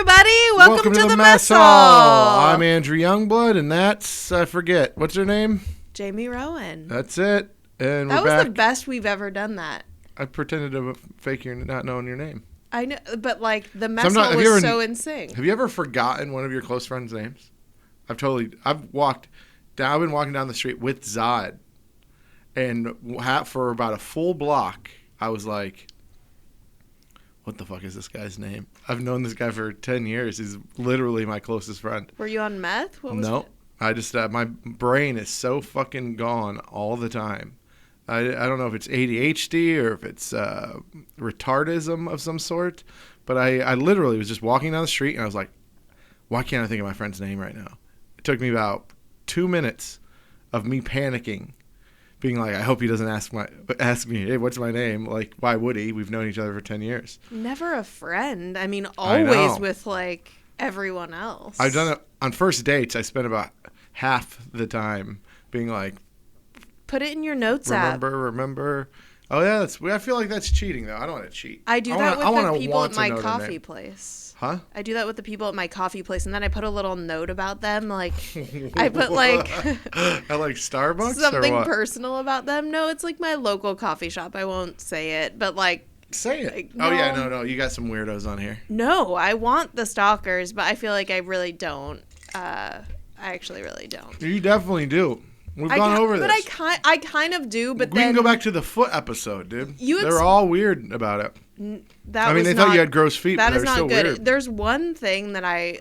everybody. Welcome to the mess hall. I'm Andrew Youngblood, and that's, I forget, what's her name? Jamie Rowan. That's it. And that we're was back. the best we've ever done that. I pretended to fake your not knowing your name. I know, but like the mess hall was so in sync. Have you ever forgotten one of your close friends' names? I've been walking down the street with Zod, and for about a full block, I was like, what the fuck is this guy's name? I've known this guy for 10 years. He's literally my closest friend. Were you on meth? What was Nope. I just, my brain is so fucking gone all the time. I don't know if it's ADHD or if it's retardism of some sort, but I literally was just walking down the street and I was like, why can't I think of my friend's name right now? It took me about 2 minutes of me panicking, being like, I hope he doesn't ask me, hey, what's my name? Like, why would he? We've known each other for 10 years. Never a friend. I mean, always with like everyone else. I've done it on first dates. I spent about half the time being like, put it in your notes app. Remember. Oh, yeah. I feel like that's cheating, though. I don't want to cheat. I do that with the people at my coffee place. Huh? I do that with the people at my coffee place, and then I put a little note about them. Like, I put like I like Starbucks something or what? Personal about them. No, it's like my local coffee shop. I won't say it, but like say it. Like, no. Oh yeah, no. You got some weirdos on here. No, I want the stalkers, but I feel like I really don't. I actually really don't. You definitely do. We've gone over this. But I kind of do, but we can go back to the foot episode, dude. They're all weird about it. They thought you had gross feet, but they're still good. Weird. There's one thing that I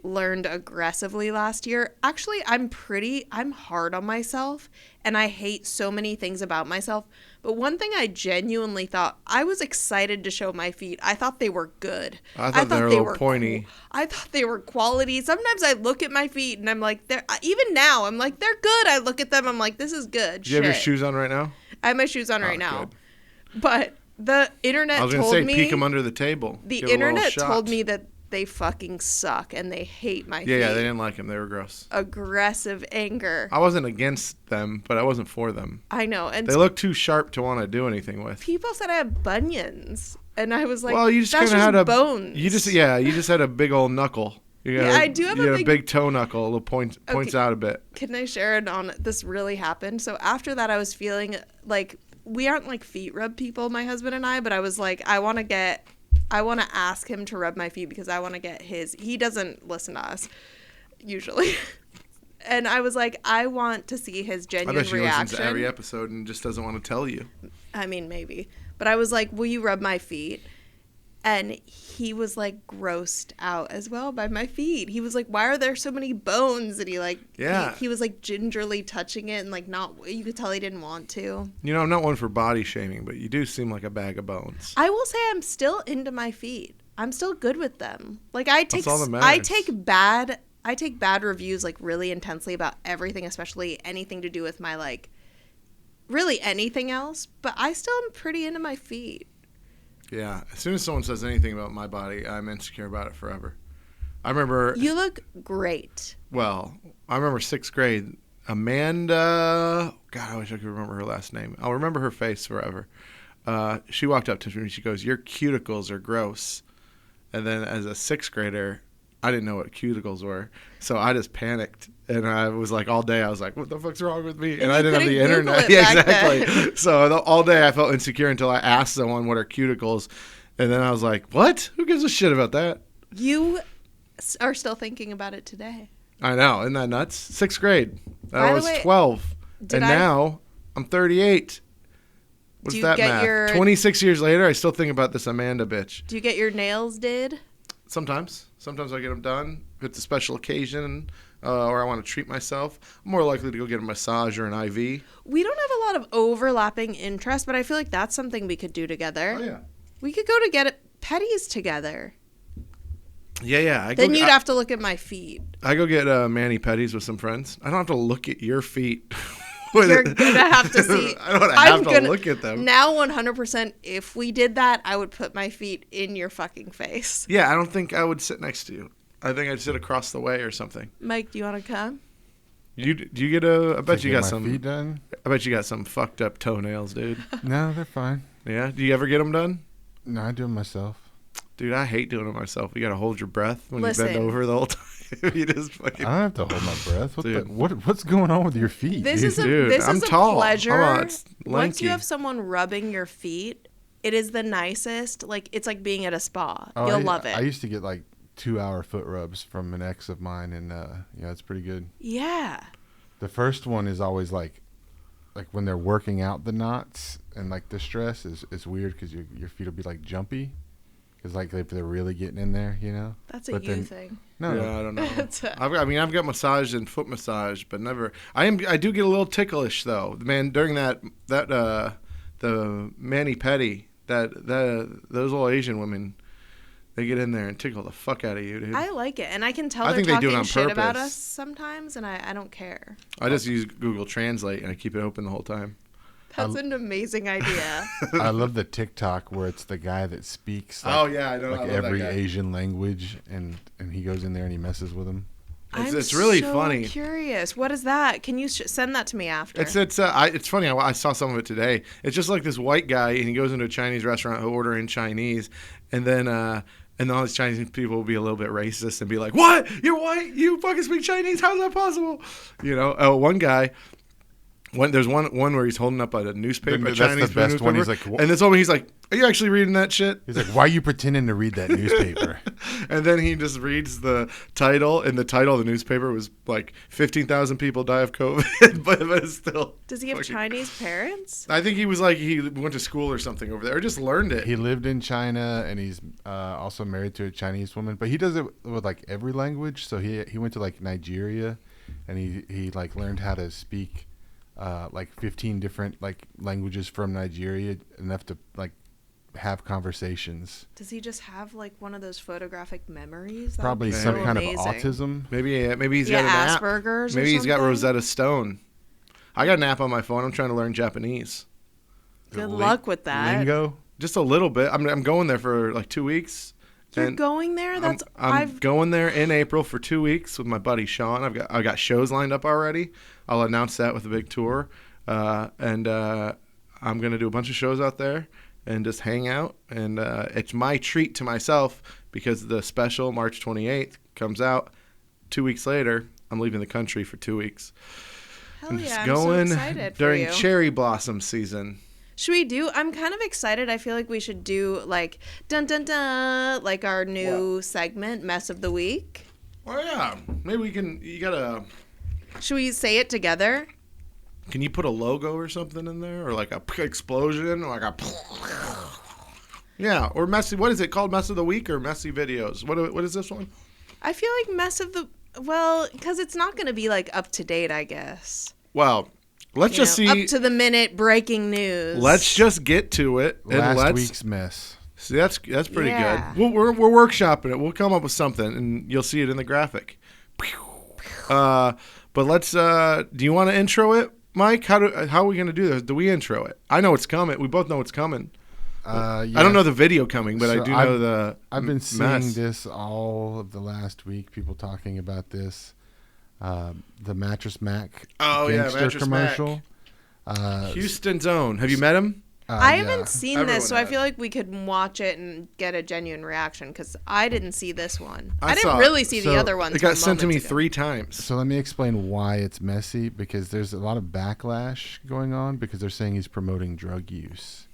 learned aggressively last year. Actually, I'm hard on myself, and I hate so many things about myself. But one thing I genuinely thought, I was excited to show my feet. I thought they were good. I thought they were a little pointy. Cool. I thought they were quality. Sometimes I look at my feet and I'm like, even now, I'm like, they're good. I look at them, I'm like, this is good. Do you have your shoes on right now? I have my shoes on right now. Good. But the internet told me. I was going to say, peek them under the table. The internet told me that they fucking suck and they hate my feet. Yeah, they didn't like them. They were gross. Aggressive anger. I wasn't against them, but I wasn't for them. I know. And they look too sharp to want to do anything with. People said I have bunions. And I was like, well, you just that's kind of had bones. You just had a big old knuckle. I do have a big toe knuckle. A little points out a bit. Can I share it on this really happened? So after that, I was feeling like we aren't like feet rub people, my husband and I, but I was like, I want to ask him to rub my feet because I want to get he doesn't listen to us usually. And I was like, I want to see his genuine reaction. I bet she listens to every episode and just doesn't want to tell you. I mean, maybe. But I was like, will you rub my feet? And he was like grossed out as well by my feet. He was like, why are there so many bones? And he was like gingerly touching it and like you could tell he didn't want to. You know, I'm not one for body shaming, but you do seem like a bag of bones. I will say I'm still into my feet. I'm still good with them. Like That's all that matters. I take bad reviews like really intensely about everything, especially anything to do with my like really anything else, but I still am pretty into my feet. Yeah, as soon as someone says anything about my body, I'm insecure about it forever. I remember... You look great. Well, I remember 6th grade. Amanda... God, I wish I could remember her last name. I'll remember her face forever. She walked up to me and she goes, your cuticles are gross. And then as a 6th grader, I didn't know what cuticles were. So I just panicked. And I was like, all day, I was like, what the fuck's wrong with me? And I didn't have the internet. Yeah, exactly. So all day I felt insecure until I asked someone what are cuticles. And then I was like, what? Who gives a shit about that? You are still thinking about it today. I know. Isn't that nuts? 6th grade. I was 12. And now I'm 38. What's that math? 26 years later, I still think about this Amanda bitch. Do you get your nails did? Sometimes. Sometimes I get them done. If it's a special occasion or I want to treat myself, I'm more likely to go get a massage or an IV. We don't have a lot of overlapping interests, but I feel like that's something we could do together. Oh, yeah. We could go to get petties together. Yeah. Then you'd have to look at my feet. I go get mani-pedis with some friends. I don't have to look at your feet. You're going to have to see. I don't have to look at them. Now 100%, if we did that, I would put my feet in your fucking face. Yeah, I don't think I would sit next to you. I think I'd sit across the way or something. Mike, do you want to come? Do you get I bet you got some feet done? I bet you got some fucked up toenails, dude. No, they're fine. Yeah? Do you ever get them done? No, I do them myself. Dude, I hate doing it myself. You got to hold your breath when you Listen. bend over the whole time. You just fucking... I don't have to hold my breath. What's going on with your feet? This dude? is a Dude, this I'm is a tall. pleasure. It's Once you lanky. have someone rubbing your feet, it is the nicest. Like it's like being at a spa. Oh, You'll love it. I used to get like 2-hour foot rubs from an ex of mine, and yeah, it's pretty good. Yeah. The first one is always like when they're working out the knots, and like the stress is weird because your feet will be like jumpy, because like if they're really getting in there, you know. That's a But you then- thing. No, Yeah, I don't know. It's a- I've got massage and foot massage, but never. I do get a little ticklish though, man. During the mani pedi, those old Asian women, they get in there and tickle the fuck out of you, dude. I like it, and I can tell I they're think they do talking it on shit about purpose. us sometimes, and I don't care. I just use Google Translate and I keep it open the whole time. That's an amazing idea. I love the TikTok where it's the guy that speaks Oh yeah, I know. like I love every that guy. Asian language, and he goes in there and he messes with them. It's really so funny. Curious. What is that? Can you send that to me after? It's funny. I saw some of it today. It's just like this white guy, and he goes into a Chinese restaurant, he'll order in Chinese, and then all these Chinese people will be a little bit racist and be like, "What? You're white? You fucking speak Chinese? How's that possible?" You know, one guy. There's one where he's holding up a newspaper, a That's Chinese the best newspaper, one. He's like, and this woman, he's like, "Are you actually reading that shit?" He's like, "Why are you pretending to read that newspaper?" And then he just reads the title, and the title of the newspaper was like 15,000 people die of COVID, but it's still. Does he have fucking- Chinese parents? I think he was like he went to school or something over there, or just learned it. He lived in China, and he's also married to a Chinese woman. But he does it with like every language. So he went to like Nigeria, and he like learned how to speak like 15 different like languages from Nigeria, enough to like have conversations. Does he just have like one of those photographic memories? That would Probably be some so kind amazing. of autism. Maybe he's got an app. Asperger's. Maybe or he's got something? Rosetta Stone. I got an app on my phone. I'm trying to learn Japanese, Good luck with that. Lingo. just a little bit. I'm going there for like 2 weeks. You're And going there? That's I'm going there in April for 2 weeks with my buddy Sean. I got shows lined up already. I'll announce that with a big tour, and I'm gonna do a bunch of shows out there and just hang out. And it's my treat to myself because the special March 28th comes out. 2 weeks later, I'm leaving the country for 2 weeks. Hell I'm yeah, just I'm going so excited for during you. cherry blossom season. Should we do? I'm kind of excited. I feel like we should do like dun dun dun, like our new segment, Mess of the Week. Oh yeah, maybe we can. You gotta. Should we say it together? Can you put a logo or something in there, or like a explosion, or like a? Yeah, or messy. What is it called? Mess of the Week or messy videos? What is this one? I feel like Mess of the because it's not going to be like up to date, I guess. Well, let's You just know, see. up to the minute breaking news. Let's just get to it, and Last let's week's mess. see. That's pretty Yeah. good. We're workshopping it. We'll come up with something, and you'll see it in the graphic. But let's. Do you want to intro it, Mike? How are we gonna do this? Do we intro it? I know it's coming. We both know it's coming. Yeah. I don't know the video coming, but I So do know the. I've been seeing mess. this all of the last week. People talking about this. The Mattress Mack Oh, yeah, gangster Mattress commercial. Houston's own. Have you met him? I yeah. haven't seen Everyone this, so I has. feel like we could watch it and get a genuine reaction because I didn't see this one. I I didn't saw it. really see the So, other ones. It got from sent to me moments ago. 3 times. So let me explain why it's messy, because there's a lot of backlash going on because they're saying he's promoting drug use.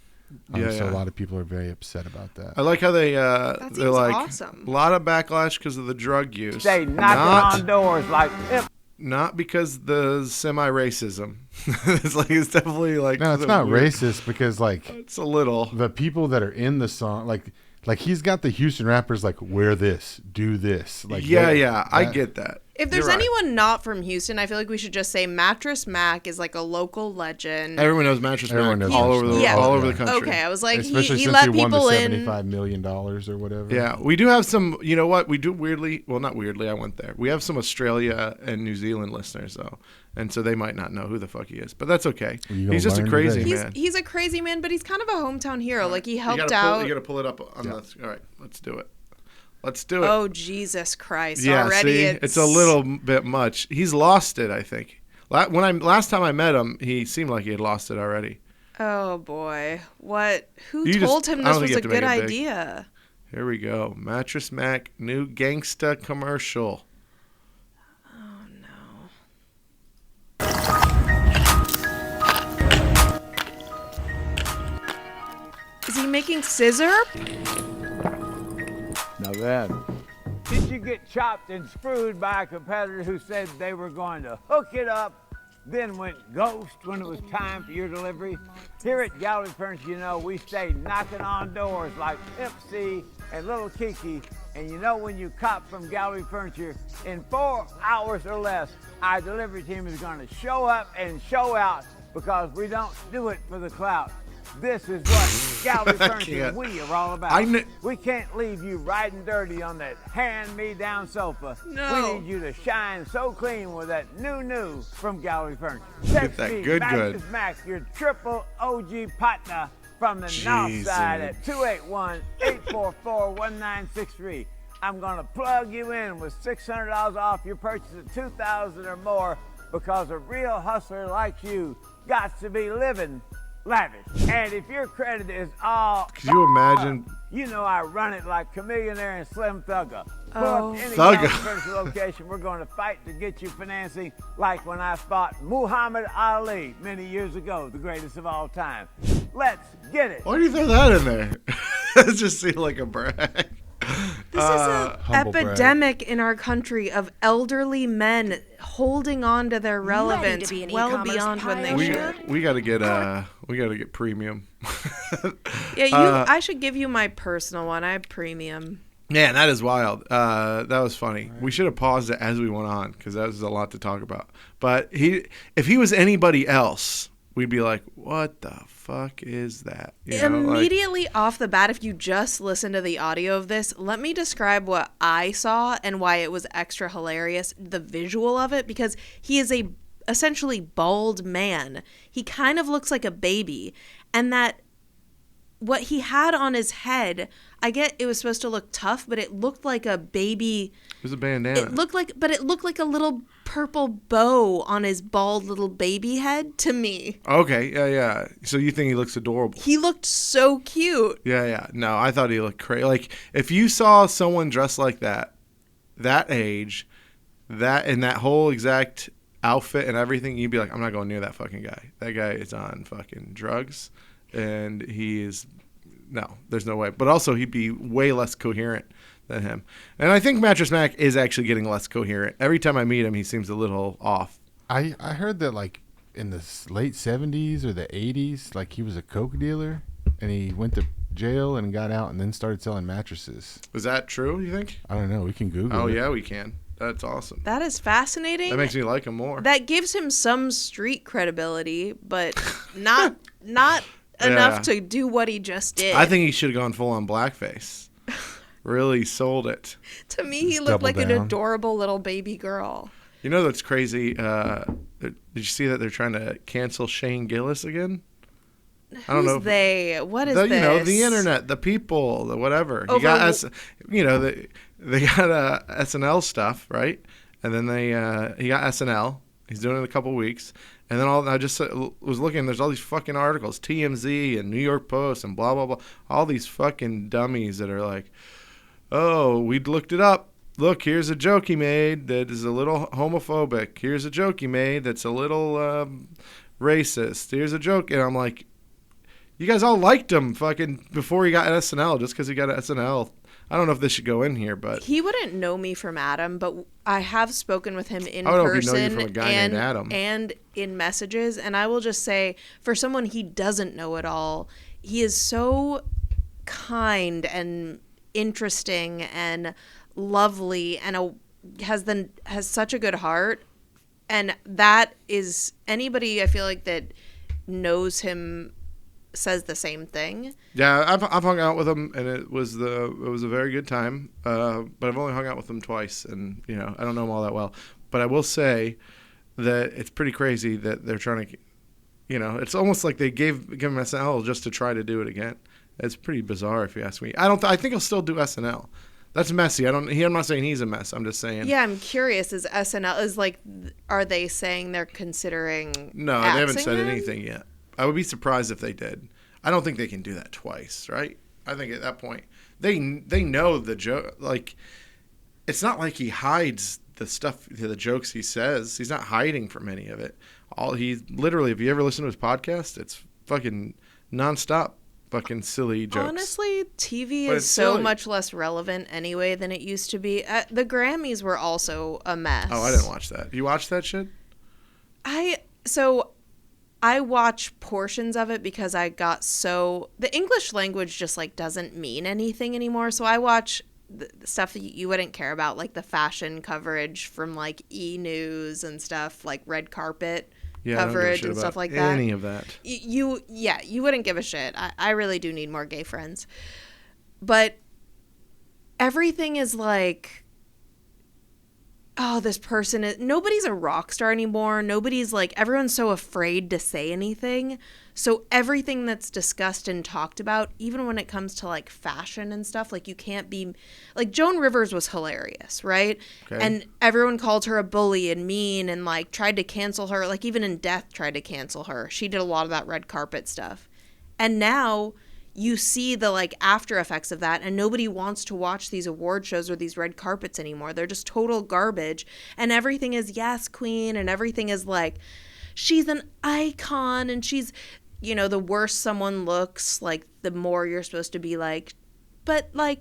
Yeah, So yeah. a lot of people are very upset about that. I like how they seems they're like awesome. a lot of backlash because of the drug use. They knocking on doors like, Not because the semi-racism. It's definitely like No, it's the not weird- racist because like It's a little. the people that are in the song, like he's got the Houston rappers like wear this, do this, like Yeah, that- yeah, I that- get that. If there's You're right. anyone not from Houston, I feel like we should just say Mattress Mack is like a local legend. Everyone knows Mattress Everyone Mack knows all Mattress over the Mack. Yeah. all over Yeah. the country. Okay, I was like, Especially he since let he won the people in. $75 million or whatever. Yeah, we do have some. You know what? We do weirdly. Well, not weirdly. I went there. We have some Australia and New Zealand listeners though, and so they might not know who the fuck he is. But that's okay. You gonna He's just a learn crazy today. man. He's a crazy man, but he's kind of a hometown hero. Like he helped you out. gotta pull it up on the. All right, let's do it. Let's do it. Oh Jesus Christ! Yeah, Already see, it's it's a little bit much. He's lost it, I think. Last time I met him, he seemed like he had lost it already. Oh boy, what? Who You just- told him I this don't think was you a have to make good it big. idea? Here we go. Mattress Mack new gangsta commercial. Oh no. Is he making scissor? Now then. Did you get chopped and screwed by a competitor who said they were going to hook it up, then went ghost when it was time for your delivery? Here at Gallery Furniture, you know, we stay knocking on doors like Pimp C and Little Kiki. And you know, when you cop from Gallery Furniture, in 4 hours or less, our delivery team is going to show up and show out, because we don't do it for the clout. This is what Gallery Furniture we are all about. We can't leave you riding dirty on that hand-me-down sofa. No. We need you to shine so clean with that new from Gallery Furniture. Get that good. Mattress Mack, your triple OG partner from the north side at 281-844-1963. I'm going to plug you in with $600 off your purchase of $2,000 or more, because a real hustler like you got to be living lavish. And if your credit is all... Could you imagine? You know I run it like Chameleonaire and Slim Thugger. Pull Oh. up any Thugger. furniture location, we're going to fight to get you financing, like when I fought Muhammad Ali many years ago, the greatest of all time. Let's get it. Why do you throw that in there? It just seemed like a brag. This is an Humble brag. epidemic in our country of elderly men holding on to their relevance be an well e-commerce beyond when they pioneer. should. We got to get premium. Yeah, I should give you my personal one. I have premium. Man, that is wild. That was funny. We should have paused it as we went on, because that was a lot to talk about. But if he was anybody else, we'd be like, what the fuck is that? You know, like- Immediately off the bat, if you just listen to the audio of this, let me describe what I saw and why it was extra hilarious, the visual of it, because he is a essentially bald man. He kind of looks like a baby, and that what he had on his head, I get it was supposed to look tough, but it looked like a baby. It was a bandana. It looked like a little purple bow on his bald little baby head to me. Okay, yeah. So you think he looks adorable? He looked so cute. Yeah. No, I thought he looked crazy. Like, if you saw someone dressed like that age, that and that whole exact outfit and everything, you'd be like, I'm not going near that fucking guy. That guy is on fucking drugs, and there's no way. But also, he'd be way less coherent than him. And I think Mattress Mack is actually getting less coherent. Every time I meet him, he seems a little off. I heard that like in the late 70s or the 80s, like he was a coke dealer and he went to jail and got out and then started selling mattresses. Is that true, you think? I don't know. We can Google Oh, it. yeah, we can. That's awesome. That is fascinating. That makes me like him more. That gives him some street credibility, but not Yeah. enough to do what he just did. I think he should have gone full on blackface. Really sold it. To me, he looked Double like an down. adorable little baby girl. You know that's crazy? Did you see that they're trying to cancel Shane Gillis again? I don't know. Who's they? What is The, this? you know, the internet, the people, the whatever. He Over- got they got SNL stuff, right? And then he got SNL. He's doing it in a couple weeks. And then I just was looking, there's all these fucking articles, TMZ and New York Post and blah, blah, blah. All these fucking dummies that are like, oh, we looked it up. Look, here's a joke he made that is a little homophobic. Here's a joke he made that's a little racist. Here's a joke. And I'm like, you guys all liked him fucking before he got SNL, just because he got SNL. I don't know if this should go in here, but He wouldn't know me from Adam, but I have spoken with him in I don't know if he'd know you person from a guy named Adam. and in messages. And I will just say, for someone he doesn't know at all, he is so kind and interesting and lovely, and has such a good heart. And that is anybody I feel like that knows him says the same thing. yeah, I've hung out with him, and it was a very good time. But I've only hung out with him twice, and I don't know him all that well. But I will say that it's pretty crazy that they're trying to, it's almost like they gave him SNL just to try to do it again. It's pretty bizarre if you ask me. I think he'll still do SNL. That's messy. I'm not saying he's a mess. I'm just saying. Yeah, I'm curious. Is SNL are they saying they're considering? No, they haven't axing said him? anything yet. I would be surprised if they did. I don't think they can do that twice, right? I think at that point they know the joke. Like, it's not like he hides the stuff, the jokes he says. He's not hiding from any of it. Literally, if you ever listen to his podcast, it's fucking nonstop, fucking silly jokes. Honestly, TV But is it's so silly. much less relevant anyway than it used to be. The Grammys were also a mess. Oh, I didn't watch that. You watched that shit? I watch portions of it because I got the English language just like doesn't mean anything anymore. So I watch the stuff that you wouldn't care about, like the fashion coverage from like E! News and stuff, like red carpet Yeah, I don't give a coverage shit and stuff about like that. any of that. You wouldn't give a shit. I really do need more gay friends. But everything is like, oh, this person is, nobody's a rock star anymore. Nobody's like, everyone's so afraid to say anything. So everything that's discussed and talked about, even when it comes to like fashion and stuff, like you can't be, like Joan Rivers was hilarious, right? Okay. And everyone called her a bully and mean and like tried to cancel her, like even in death tried to cancel her. She did a lot of that red carpet stuff. And now you see the like after effects of that, and nobody wants to watch these award shows or these red carpets anymore. They're just total garbage, and everything is yes queen, and everything is like she's an icon, and she's, you know, the worse someone looks, like the more you're supposed to be like, but like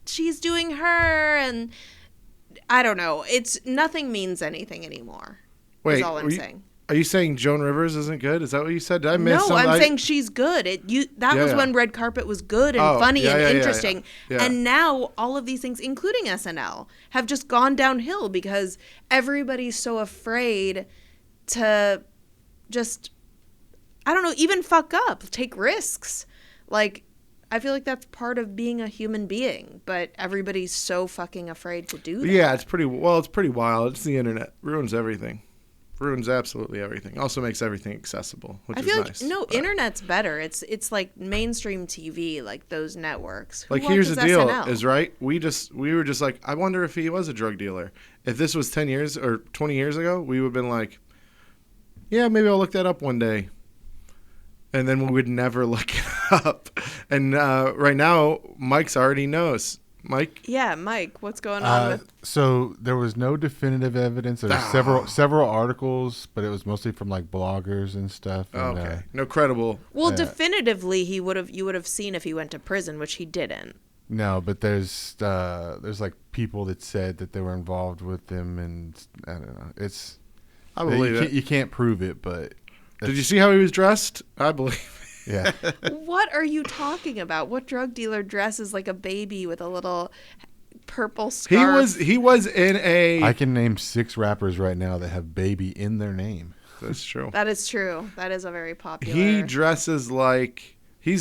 she's doing her, and I don't know, it's nothing means anything anymore. Wait, is all I'm saying. Are you saying Joan Rivers isn't good? Is that what you said? Did I miss No, something? I'm saying she's good. That was Yeah. when red carpet was good and funny yeah, and yeah, interesting. yeah. And now all of these things, including SNL, have just gone downhill because everybody's so afraid to just, I don't know, even fuck up, take risks. Like, I feel like that's part of being a human being, but everybody's so fucking afraid to do that. Yeah, it's pretty wild. It's the internet. Ruins everything. Ruins absolutely everything. Also makes everything accessible, which I is feel nice. like But, internet's better. It's like mainstream TV, like those networks. Who like, here's the watches deal: SNL? is right. We were just like, I wonder if he was a drug dealer. If this was 10 years or 20 years ago, we would have been like, yeah, maybe I'll look that up one day. And then we would never look it up. And right now, Mike's already knows. Mike? Yeah, Mike, what's going on with? So there was no definitive evidence. There were several articles, but it was mostly from like bloggers and stuff. And, Okay. No credible. Well, definitively, you would have seen if he went to prison, which he didn't. No, but there's like people that said that they were involved with him, and I don't know. I believe it. You can't prove it, but Did you see how he was dressed? I believe. yeah. What are you talking about? What drug dealer dresses like a baby with a little purple scarf? He was in a. I can name 6 rappers right now that have baby in their name. That's true. That is true. That is a very popular. He's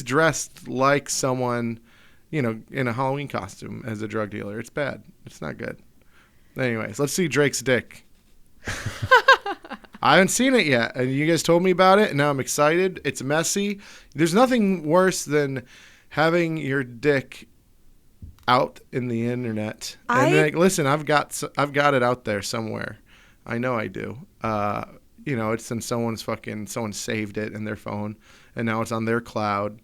dressed like someone, you know, in a Halloween costume as a drug dealer. It's bad. It's not good. Anyways, let's see Drake's dick. I haven't seen it yet, and you guys told me about it, and now I'm excited. It's messy. There's nothing worse than having your dick out in the internet. And like, listen, I've got it out there somewhere. I know I do. You know, it's in someone saved it in their phone, and now it's on their cloud.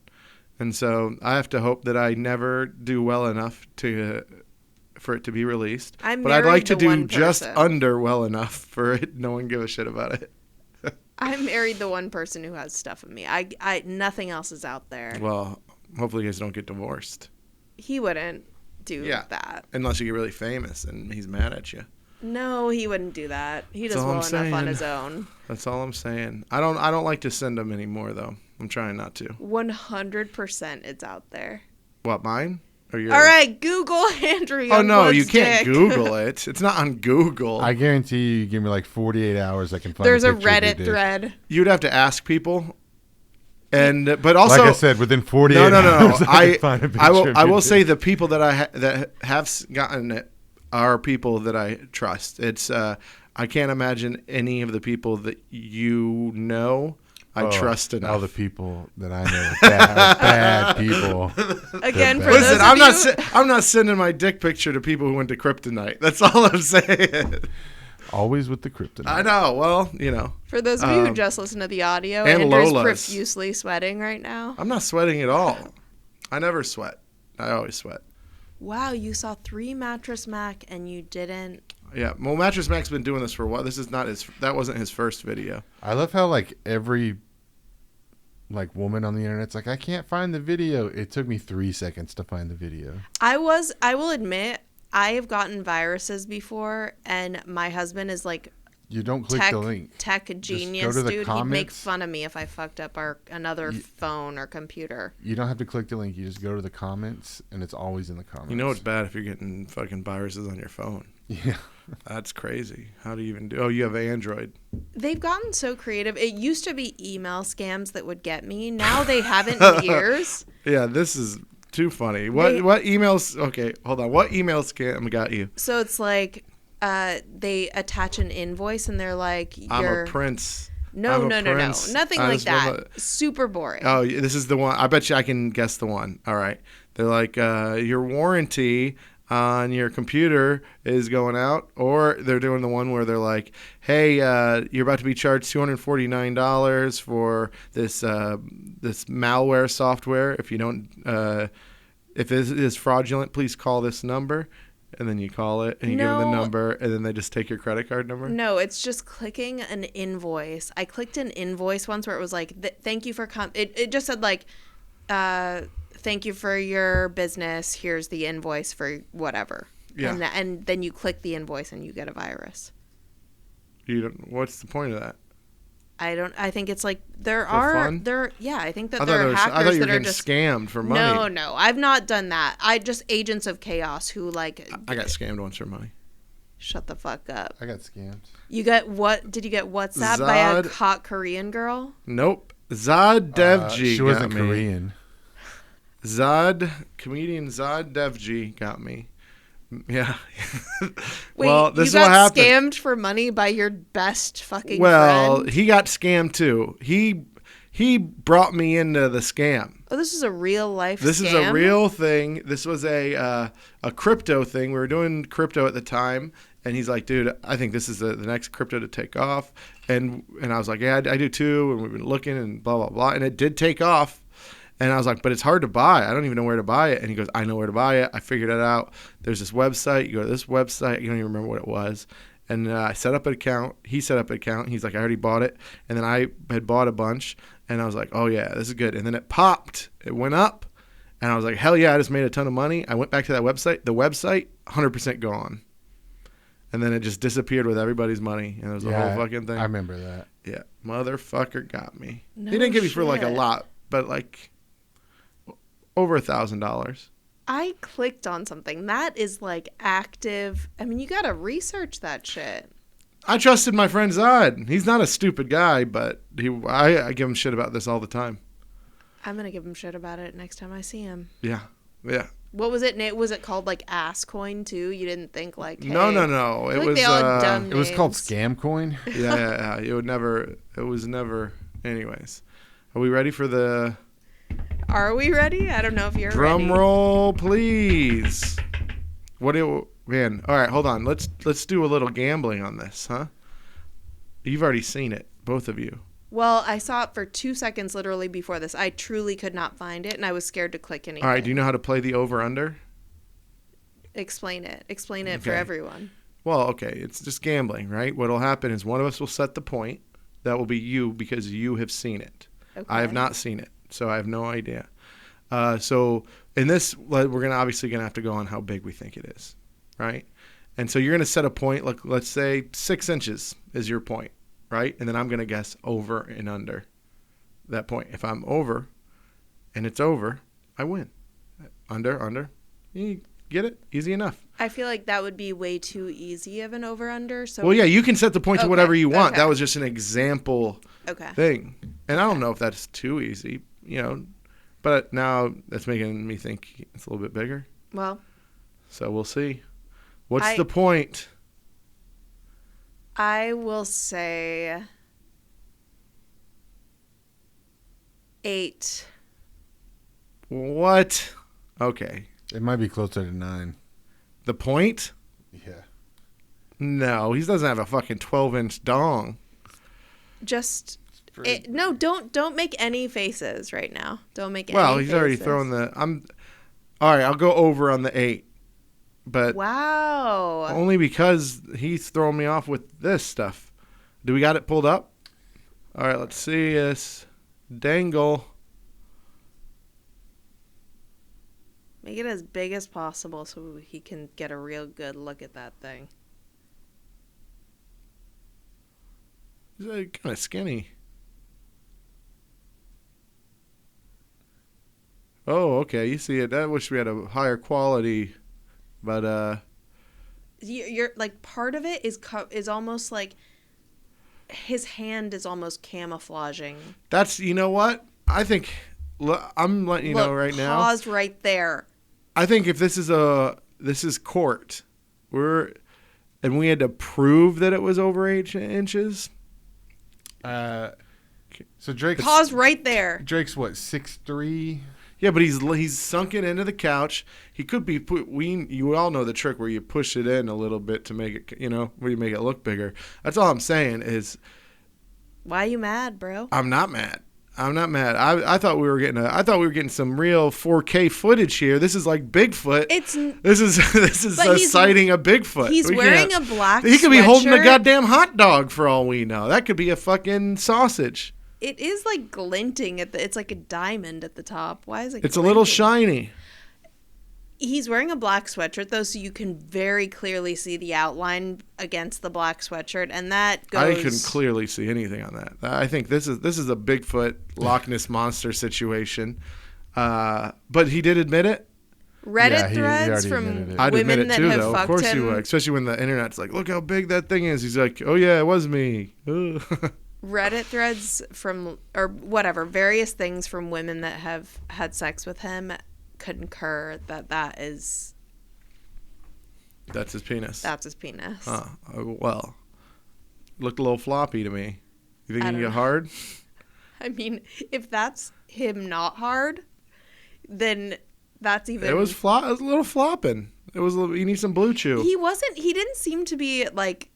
And so I have to hope that I never do well enough for it to be released. But I'd like to do just under well enough for it. No one give a shit about it. I married the one person who has stuff of me. I nothing else is out there. Well, hopefully you guys don't get divorced. He wouldn't do that. Unless you get really famous and he's mad at you. No, he wouldn't do that. He does well enough on his own. That's all I'm saying. I don't like to send them anymore, though. I'm trying not to. 100% it's out there. What, mine? Or yours? All right, Google Andrew Youngboat's Oh, no, you can't dick. Google it. It's not on Google. I guarantee you give me like 48 hours, I can find There's a picture of your Reddit dick. thread. You'd have to ask people. But also, like I said, within 48 no. hours, I can find a picture of I your will say dick. the people that that have gotten it are people that I trust. It's I can't imagine any of the people that you know I trust enough. All the people that I know are bad people. Again, for Listen, those of you, I'm not sending my dick picture to people who went to kryptonite. That's all I'm saying. Always with the kryptonite. I know. Well, you know. for those of you who just listen to the audio, and Andrew's Lola's. profusely sweating right now. I'm not sweating at all. I never sweat. I always sweat. Wow, you saw 3 Mattress Mack and you didn't. Yeah, well, Mattress Mack's been doing this for a while. This is not his. That wasn't his first video. I love how like every like woman on the internet's like, I can't find the video. It took me 3 seconds to find the video. I will admit, I have gotten viruses before, and my husband is like You don't click the link. tech Just genius, go to the dude. He'd make comments. fun of me if I fucked up another phone or computer. You don't have to click the link. You just go to the comments, and it's always in the comments. You know it's bad if you're getting fucking viruses on your phone. Yeah. That's crazy. How do you even do? Oh, you have Android. They've gotten so creative. It used to be email scams that would get me. Now they haven't in years. Yeah, this is too funny. What emails? Okay, hold on. What email scam got you? So it's like they attach an invoice and they're like, I'm a prince. No, I'm no, a no, no. prince. Nothing I like just that. wanna- Super boring. Oh, this is the one. I bet you I can guess the one. All right. They're like, your warranty on your computer is going out, or they're doing the one where they're like, hey, you're about to be charged $249 for this this malware software. If you don't, if this is fraudulent, please call this number. And then you call it, and you give them the number, and then they just take your credit card number. No, it's just clicking an invoice. I clicked an invoice once where it was like, thank you for it just said like, thank you for your business. Here's the invoice for whatever. Yeah. And then you click the invoice and you get a virus. You don't. What's the point of that? I think it's like fun? I think that thought there are I hackers thought you were that are getting just scammed for money. No, I've not done that. I just agents of chaos who like. I got scammed once for money. Shut the fuck up. I got scammed. You get what? Did you get WhatsApp by a hot Korean girl? Nope. Zod Devji She wasn't got me. Korean. Comedian Zod Devji got me. Yeah. Wait, well, this you is what got happened. scammed for money by your best fucking Well, friend? he got scammed too. He brought me into the scam. Oh, this is a real life This scam? is a real thing. This was a crypto thing. We were doing crypto at the time, and he's like, dude, I think this is the next crypto to take off. And I was like, yeah, I do too. And we've been looking and blah, blah, blah. And it did take off. And I was like, but it's hard to buy. I don't even know where to buy it. And he goes, I know where to buy it. I figured it out. There's this website. You go to this website. You don't even remember what it was. And I set up an account. He set up an account. He's like, I already bought it. And then I had bought a bunch. And I was like, oh, yeah, this is good. And then it popped. It went up. And I was like, hell yeah, I just made a ton of money. I went back to that website. The website, 100% gone. And then it just disappeared with everybody's money. And it was a whole fucking thing. I remember that. Yeah. Motherfucker got me. No He didn't give me for like a shit. lot, but like over $1,000. I clicked on something. That is like active. I mean, you got to research that shit. I trusted my friend Zod. He's not a stupid guy, but I give him shit about this all the time. I'm going to give him shit about it next time I see him. Yeah. Yeah. What was it? Nate? Was it called like Ass Coin too? You didn't think like, hey, No. I It feel like was they all had dumb It was called names. Scam Coin. yeah. It was never anyways. Are we ready for the Are we ready? I don't know if you're drum ready. roll, please? Man, all right, hold on. Let's do a little gambling on this, huh? You've already seen it, both of you. Well, I saw it for 2 seconds literally before this. I truly could not find it, and I was scared to click anything. All right, do you know how to play the over-under? Explain it. Explain it for Okay. everyone. Well, okay, it's just gambling, right? What'll happen is one of us will set the point. That will be you because you have seen it. Okay. I have not seen it, so I have no idea. So in this, we're obviously gonna have to go on how big we think it is, right? And so you're gonna set a point. Like let's say 6 inches is your point, right? And then I'm gonna guess over and under that point. If I'm over, and it's over, I win. Under, you get it? Easy enough. I feel like that would be way too easy of an over-under. So Well, yeah, you can set the point to Okay, whatever you want. okay. That was just an example Okay. thing. And I don't know if that's too easy, but now that's making me think it's a little bit bigger. Well, So we'll see. What's the point? I will say 8. What? Okay. It might be closer to 9. The point? Yeah. No, he doesn't have a fucking 12-inch dong. Just No, don't make any faces right now. Don't make any Well, he's already faces. throwing the. All right, I'll go over on the 8, but Wow. only because he's throwing me off with this stuff. Do we got it pulled up? All right, let's see this. Dangle. Make it as big as possible so he can get a real good look at that thing. He's kind of skinny. Oh, okay. You see it. I wish we had a higher quality, but You're like part of it is almost like his hand is almost camouflaging. that's, you know what? I think I'm letting you know right now. Paused right there. I think if this is court, and we had to prove that it was over 8 inches. So Drake's Pause right there. Drake's what, 6'3"? Yeah, but he's sunken into the couch. He could be you all know the trick where you push it in a little bit to make it, where you make it look bigger. That's all I'm saying is Why are you mad, bro? I'm not mad. I thought we were getting some real 4K footage here. This is like Bigfoot. This is But a sighting of Bigfoot. He's wearing a black He could be holding a sweatshirt. goddamn hot dog for all we know. That could be a fucking sausage. It is like glinting it's like a diamond at the top. Why is it It's a little glinting? shiny. He's wearing a black sweatshirt though, so you can very clearly see the outline against the black sweatshirt, and that goes. I couldn't clearly see anything on that. I think this is a Bigfoot Loch Ness monster situation. But he did admit it. Reddit Yeah, he threads already from admitted it. I'd admit women it that too, have though. Of fucked course him. you would, especially when the internet's like, "Look how big that thing is." He's like, "Oh yeah, it was me." Reddit threads from or whatever various things from women that have had sex with him concur that is That's his penis. that's his penis. Huh. Well, looked a little floppy to me. You think I he can don't get know. hard? I mean, if that's him not hard, then that's even. It was a little flopping. You need some Blue Chew. He didn't seem to be like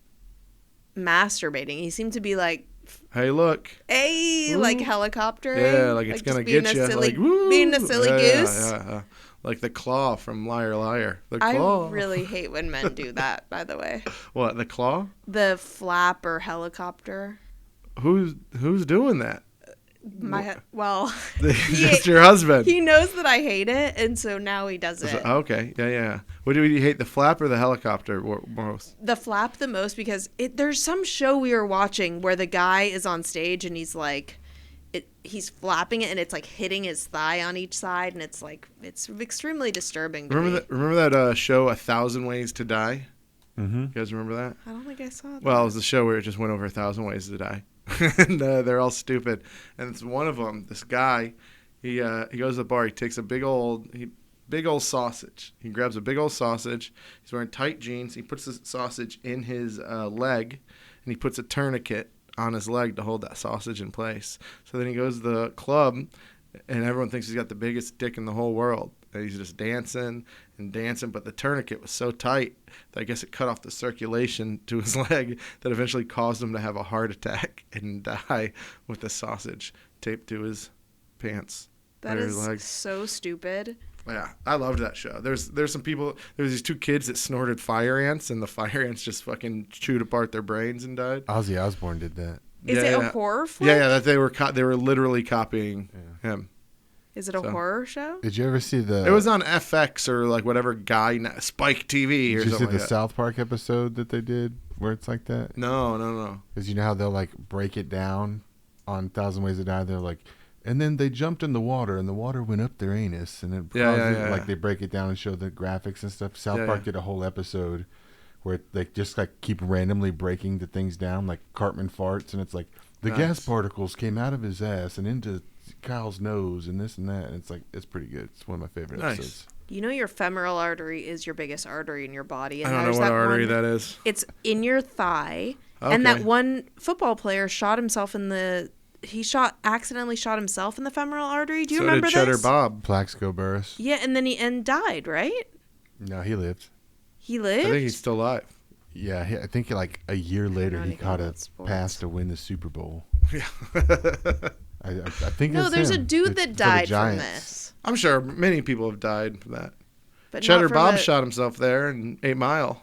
masturbating. He seemed to be like, Hey, look. hey, Ooh. like helicoptering. Yeah, like it's just gonna being get a you. silly, Like, woo! being a silly goose. Yeah. Like the claw from Liar Liar. The I claw. really hate when men do that, by the way. What, the claw? The flap or helicopter. Who's doing that? Well, Just your husband. he knows that I hate it, and so now he does it. Okay, yeah. What do you hate, the flap or the helicopter most? The flap the most because there's some show we were watching where the guy is on stage and he's like, he's flapping it and it's like hitting his thigh on each side, and it's like it's extremely disturbing. To me. Remember that show 1,000 Ways to Die? Mm-hmm. You guys remember that? I don't think I saw that. Well, it was the show where it just went over 1,000 ways to die, and they're all stupid. And it's one of them. This guy, he goes to the bar. He takes a big old sausage. He grabs a big old sausage. He's wearing tight jeans. He puts the sausage in his leg, and he puts a tourniquet on his leg to hold that sausage in place. So then he goes to the club, and everyone thinks he's got the biggest dick in the whole world. And he's just dancing and dancing, but the tourniquet was so tight that I guess it cut off the circulation to his leg that eventually caused him to have a heart attack and die with the sausage taped to his pants. That or is his legs. so stupid. Yeah, I loved that show. There's some people. There was these 2 kids that snorted fire ants, and the fire ants just fucking chewed apart their brains and died. Ozzy Osbourne did that. Is it a horror flick? Yeah, that they were literally copying him. Is it a horror show? Did you ever see the? It was on FX or like whatever Spike TV or Did you see something the like that. South Park episode that they did where it's like that? No. Because you know how they'll like break it down on 1,000 Ways to Die. They're like, and then they jumped in the water, and the water went up their anus, and it Yeah. like they break it down and show the graphics and stuff. South Park did a whole episode where they just like keep randomly breaking the things down, like Cartman farts, and it's like the gas particles came out of his ass and into Kyle's nose, and this and that, and it's like it's pretty good. It's one of my favorite episodes. You know your femoral artery is your biggest artery in your body. And I don't know there's what that artery one- that is. It's in your thigh. Okay. And that one football player shot himself in the... accidentally shot himself in the femoral artery. Do you remember did Cheddar this? Bob. Plaxico Burress. Yeah, and then he died, right? No, he lived. He I lived? think he's still alive. Yeah, I think like a year later Not he even caught a about sports. pass to win the Super Bowl. I think No, it's there's a him. dude It's that for the died from Giants. this. I'm sure many people have died from that. But Cheddar not from Bob a- shot himself there in 8 Mile.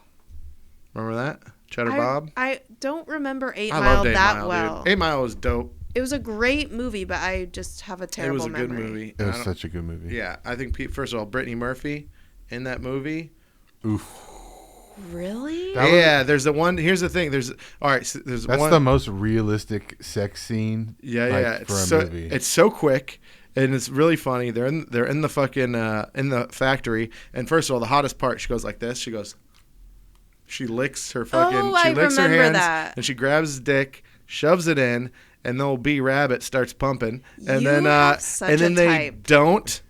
Remember that? Cheddar Bob? I don't remember 8 I Mile loved 8 that Mile, well. dude. 8 Mile was dope. It was a great movie, but I just have a It terrible was a memory. good movie. It And was I don't- such a good movie. Yeah, I think first of all, Brittany Murphy in that movie. Oof. Really? That was- Yeah, there's the one. Here's the thing. There's all right. So there's That's one. the most realistic sex scene. Yeah, like, yeah. For a so, movie. It's so quick and it's really funny. They're in the fucking in the factory. And first of all, the hottest part, she goes like this. She goes. She licks her fucking. Oh, she I licks her remember hands that. and she grabs his dick, shoves it in, and the old B rabbit starts pumping. And You then have such and then a they type. don't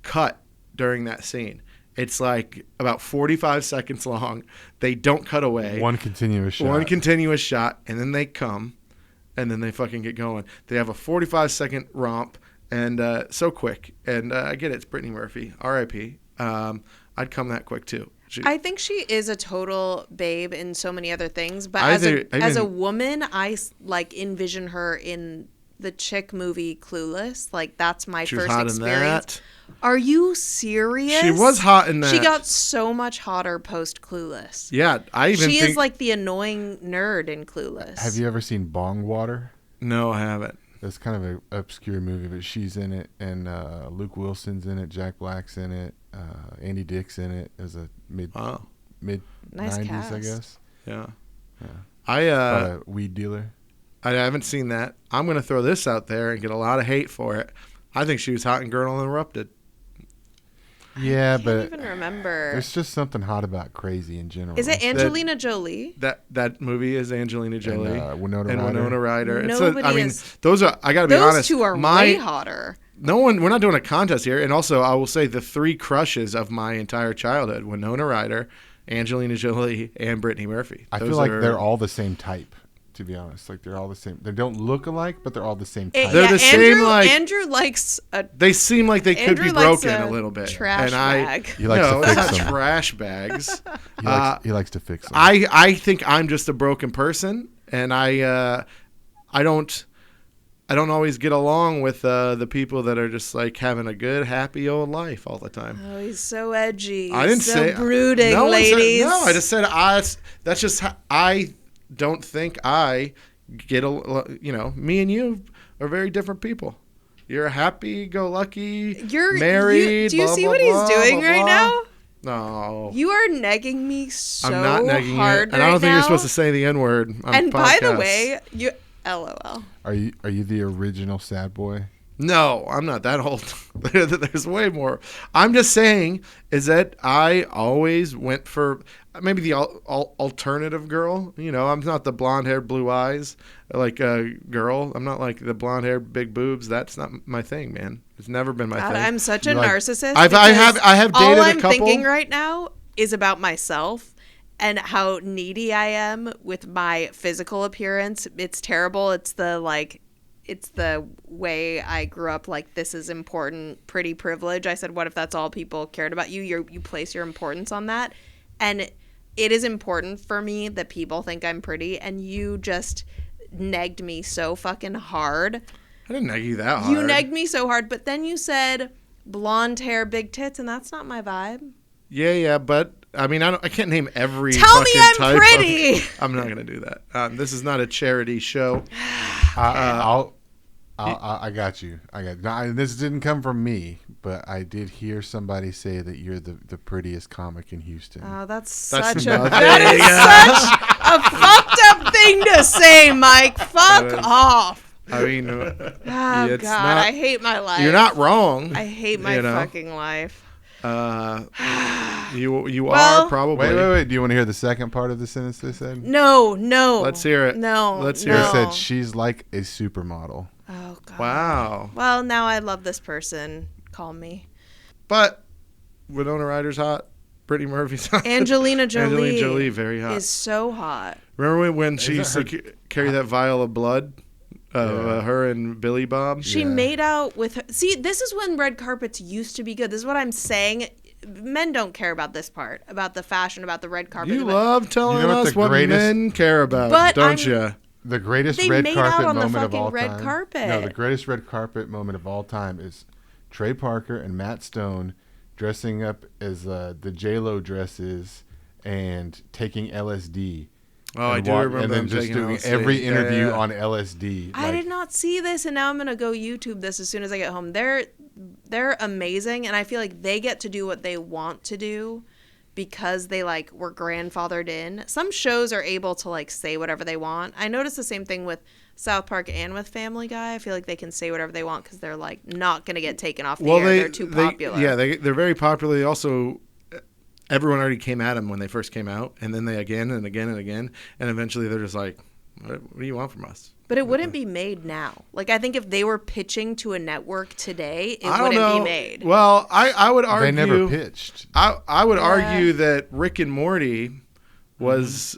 cut during that scene. It's like about 45 seconds long. They don't cut away. One continuous shot. One continuous shot, and then they come, and then they fucking get going. They have a 45-second romp, and so quick. And I get it, it's Brittany Murphy, R.I.P. I'd come that quick too. I think she is a total babe in so many other things, but I as think- I a mean- woman, I like envision her in the chick movie Clueless. Like that's my She was first hot in experience. that. Are you serious? She was hot in that. She got so much hotter post Clueless. Yeah, I even She think. is like the annoying nerd in Clueless. Have you ever seen Bong Water? No, I haven't. It's kind of an obscure movie, but she's in it, and Luke Wilson's in it, Jack Black's in it, Andy Dick's in it as a mid Wow. Nice 90s, cast. I guess. Yeah. Yeah. I About a weed dealer. I haven't seen that. I'm gonna throw this out there and get a lot of hate for it. I think she was hot in Girl Interrupted. Yeah, I can't but even remember. there's just something hot about Crazy in general. Is it Angelina Jolie? That movie is Angelina Jolie And Winona and Ryder. Winona Ryder. Nobody I mean, is- those are. I gotta be Those honest. two are way hotter. No one. We're not doing a contest here. And also, I will say the 3 crushes of my entire childhood: Winona Ryder, Angelina Jolie, and Brittany Murphy. I Those feel like are- they're all the same type, to be honest. Like, they're all the same. They don't look alike, but they're all the same type. They're the same, like- Andrew likes a They seem like they could Andrew be likes broken a a little bit. trash and I, bag. He likes no, to it's fix not them. trash bags. He likes to fix them. I think I'm just a broken person, and I don't always get along with the people that are just like having a good, happy old life all the time. Oh, he's so edgy. I didn't so say brooding, no one said- ladies. no, I just said that's just how, I don't think I get me and you are very different people. You're a happy-go-lucky, married. Do you blah, see blah, what he's blah, doing blah, right blah. now? No. You are negging me so I'm not negging hard you, and I right don't think now. you're supposed to say the N word. And by the way, you LOL. Are you the original sad boy? No, I'm not that old. There's way more. I'm just saying is that I always went for maybe the alternative girl. You know, I'm not the blonde hair, blue eyes like girl. I'm not like the blonde hair, big boobs. That's not my thing, man. It's never been my God, thing. I'm such a You like- narcissist. I because have all dated a I'm couple. thinking right now is about myself and how needy I am with my physical appearance. It's terrible. It's the way I grew up. Like, this is important, pretty privilege. I said, what if that's all people cared about you? You place your importance on that. And it is important for me that people think I'm pretty. And you just negged me so fucking hard. I didn't neg you that hard. You negged me so hard. But then you said blonde hair, big tits. And that's not my vibe. Yeah, but I mean, I can't name every. Tell me fucking I'm type pretty. I'm not gonna do that. This is not a charity show. I got you. Now, this didn't come from me, but I did hear somebody say that you're the prettiest comic in Houston. Oh, that's That's such a nothing. that is such a fucked up thing to say, Mike. Fuck That is- off. I mean, Oh it's God, not- I hate my life. you're not wrong. I hate my you know? fucking life. You Well- are probably. Wait. Do you want to hear the second part of the sentence they said? No. Let's hear it. No. Let's They hear no. it. said she's like a supermodel. Oh God. Wow. Well, now I love this person. Call me. But Winona Ryder's hot. Brittany Murphy's hot. Angelina Jolie. Angelina Jolie, very hot. Is so hot. Remember when she used to Isn't carry that vial of blood? Yeah. Her and Billy Bob. She Yeah. made out with her. See, this is when red carpets used to be good. This is what I'm saying. Men don't care about this part, about the fashion, about the red carpet. You but- love telling You know what us the what greatest- men care about, But don't I'm- you? The greatest They red made out carpet on the moment of fucking all red time. carpet. No, the greatest red carpet moment of all time is Trey Parker and Matt Stone dressing up as the J-Lo dresses and taking LSD. Oh, I do remember and them then just taking doing LSD. every Yeah, interview yeah. on LSD. I did not see this, and now I'm gonna go YouTube this as soon as I get home. They're amazing, and I feel like they get to do what they want to do because they like were grandfathered in. Some shows are able to like say whatever they want. I noticed the same thing with South Park and with Family Guy. I feel like they can say whatever they want because they're like not gonna get taken off the air. They're too popular. Yeah, they're very popular. They also, everyone already came at them when they first came out, and then they again and again and again, and eventually they're just like, what do you want from us? But it wouldn't be made now. Like, I think if they were pitching to a network today, it I don't wouldn't know. be made. Well, I would argue They never pitched. I would Yeah. argue that Rick and Morty was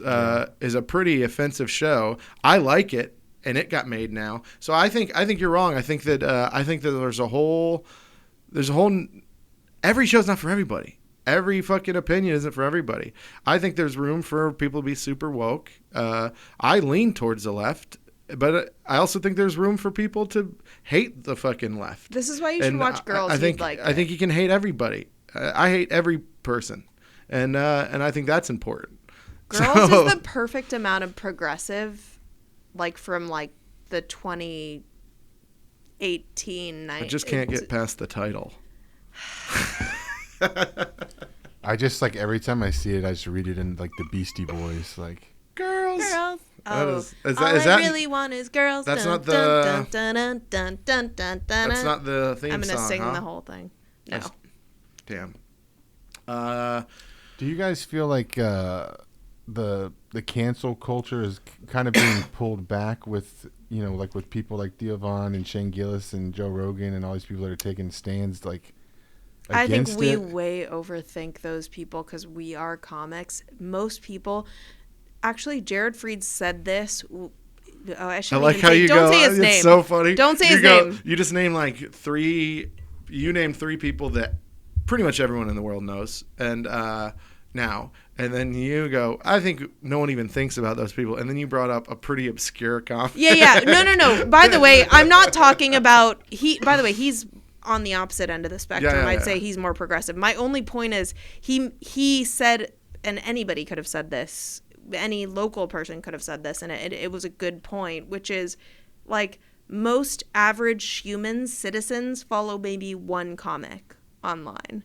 is a pretty offensive show. I like it, and it got made now. So I think you're wrong. I think that there's a whole every show's not for everybody. Every fucking opinion isn't for everybody. I think there's room for people to be super woke. I lean towards the left, but I also think there's room for people to hate the fucking left. This is why you should watch Girls. I think You'd like I think you can hate everybody. I hate every person, and I think that's important. Girls So- is the perfect amount of progressive, like from like the 2018. I just can't get past the title. I just like every time I see it, I just read it in like the Beastie Boys. Like, Girls. Girls. That Oh, is all that- I really want is girls. that's Dun, not the- dun, dun, dun, dun, dun, dun, dun, That's dun. not the theme I'm song. gonna sing huh? the whole thing. No. That's- Damn. do you guys feel like the cancel culture is kind of being pulled back with, you know, like with people like Theo Von and Shane Gillis and Joe Rogan and all these people that are taking stands like I think against we it? way overthink those people because we are comics. Most people, actually, Jared Freed said this. Oh, I I shouldn't like even how say, you don't go. say his It's name. so funny. Don't say you his go, name. You just name like three. You name three people that pretty much everyone in the world knows, and now, and then you go. I think no one even thinks about those people, and then you brought up a pretty obscure comic. Yeah. No. By the way, I'm not talking about By the way, he's on the opposite end of the spectrum. Yeah. I'd say he's more progressive. My only point is he said, and anybody could have said this. Any local person could have said this, and it was a good point, which is like most average humans, citizens, follow maybe one comic online.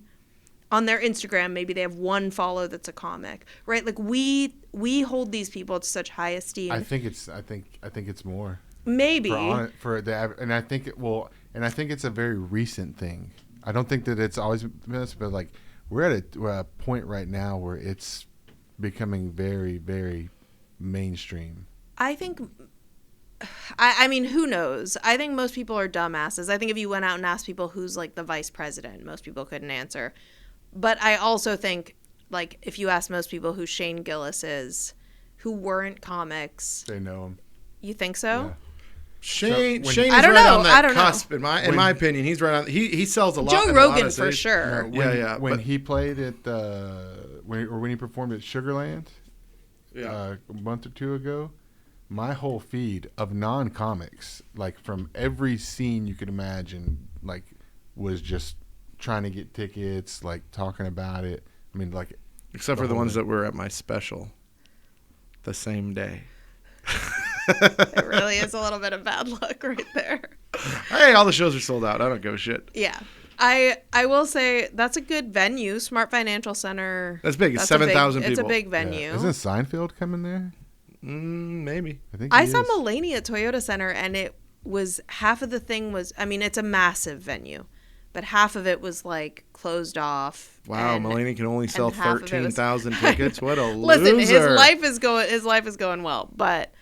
On their Instagram, maybe they have one follow that's a comic, right? Like we hold these people to such high esteem. I think it's more. Maybe. And I think it's a very recent thing. I don't think that it's always been this, but like we're at a point right now where it's becoming very, very mainstream. I think. I mean, who knows? I think most people are dumbasses. I think if you went out and asked people who's like the vice president, most people couldn't answer. But I also think, like, if you ask most people who Shane Gillis is, who weren't comics, They know him. you think so? Yeah. Shane So is I don't right know. on that I don't know. cusp in my opinion. He's right on. He sells a lot. Joe in a lot Rogan of for cities. sure. When but- he played at when he performed at Sugarland Yeah. a month or two ago, my whole feed of non-comics, like from every scene you could imagine, like was just trying to get tickets, like talking about it. I mean, like Except for the whole ones thing. that were at my special the same day. It really is a little bit of bad luck right there. Hey, all the shows are sold out. I don't give a shit. Yeah. I will say that's a good venue. Smart Financial Center. That's big. It's That's a big- 7,000 It's a people. big venue. Yeah. Isn't Seinfeld coming there? Maybe. I think I he saw is. Mulaney at Toyota Center, and it was half of the thing was. I mean, it's a massive venue, but half of it was like closed off. Wow, and- Mulaney can only sell and half of it was- 13,000 tickets. What a Listen, loser! his life is going well, but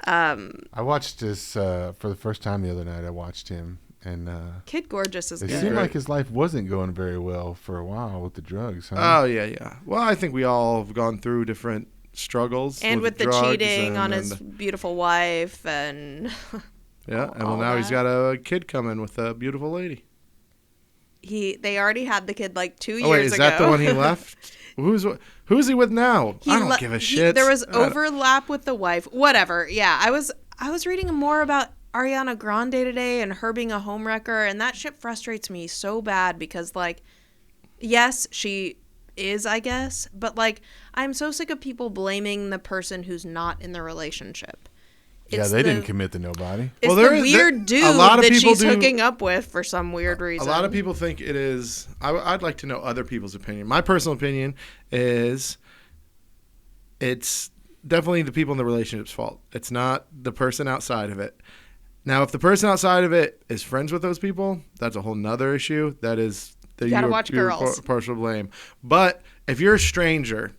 I watched this for the first time the other night. I watched him, and Kid Gorgeous is it good. seemed great. like his life wasn't going very well for a while with the drugs. Huh? Oh yeah. Well, I think we all have gone through different struggles And with the drugs cheating on and- his beautiful wife, and Yeah, and well, all now he's that. got a kid coming with a beautiful lady. they already had the kid like 2 years ago. Oh wait, is that the one he left? Who's he with now? I don't give a shit. There was I don't- overlap with the wife. Whatever. Yeah, I was reading more about Ariana Grande today and her being a homewrecker, and that shit frustrates me so bad because, like, yes, she is, I guess, but, like, I'm so sick of people blaming the person who's not in the relationship. They didn't commit to nobody. It's the weird dude that she's hooking up with for some weird reason. A lot of people think it is. I'd like to know other people's opinion. My personal opinion is it's definitely the people in the relationship's fault. It's not the person outside of it. Now, if the person outside of it is friends with those people, that's a whole nother issue. That is you gotta watch girls. Partial blame. But if you're a stranger,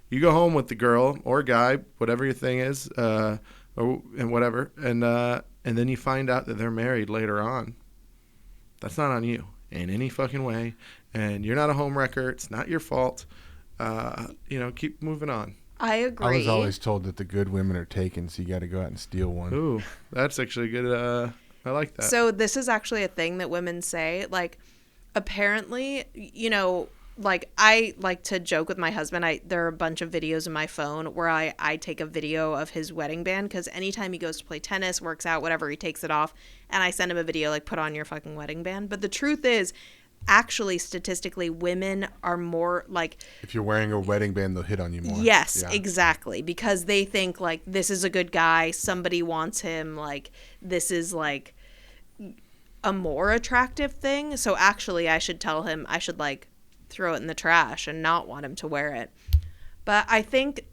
you go home with the girl or guy, whatever your thing is, and whatever, and then you find out that they're married later on. That's not on you in any fucking way, and you're not a homewrecker. It's not your fault. Keep moving on. I agree. I was always told that the good women are taken, so you got to go out and steal one. Ooh, that's actually good. I like that. So this is actually a thing that women say. Like, apparently, like, I like to joke with my husband. There are a bunch of videos in my phone where I take a video of his wedding band, because anytime he goes to play tennis, works out, whatever, he takes it off, and I send him a video like, put on your fucking wedding band. But the truth is, actually, statistically, women are more like, if you're wearing a wedding band, they'll hit on you more. Yes, exactly, because they think, like, this is a good guy, somebody wants him, like, this is like a more attractive thing. So actually, I should tell him I should, like, throw it in the trash and not want him to wear it. But I think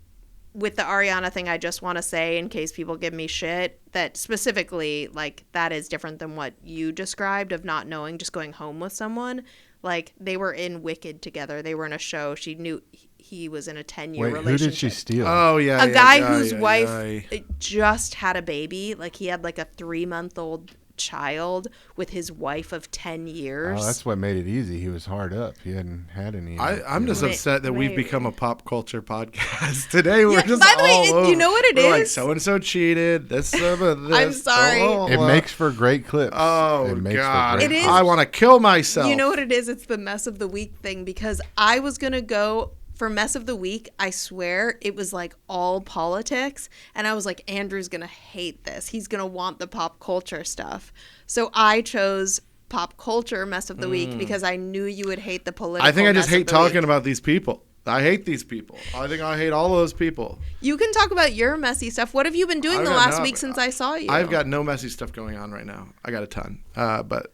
with the Ariana thing, I just want to say, in case people give me shit, that specifically, like, that is different than what you described of not knowing, just going home with someone. Like, they were in Wicked together. They were in a show. She knew he was in a 10-year relationship. Who did she steal? Oh, yeah. A guy whose wife just had a baby. Like, he had, like, a 3-month-old child with his wife of 10 years. Oh, that's what made it easy. He was hard up. He hadn't had any. I'm just upset that we've become a pop culture podcast today. We're just by the way, all over. You know what it we're is? Like, so and so cheated. This. I'm sorry. It makes for great clips. Oh God! It is. I want to kill myself. You know what it is? It's the mess of the week thing, because I was gonna go for mess of the week. I swear it was like all politics, and I was like, Andrew's gonna hate this. He's gonna want the pop culture stuff. So I chose pop culture mess of the week because I knew you would hate the political. I think I just hate talking week. about these people. I hate these people. I think I hate all of those people. You can talk about your messy stuff. What have you been doing the last week since I saw you? I've got no messy stuff going on right now. I got a ton. But,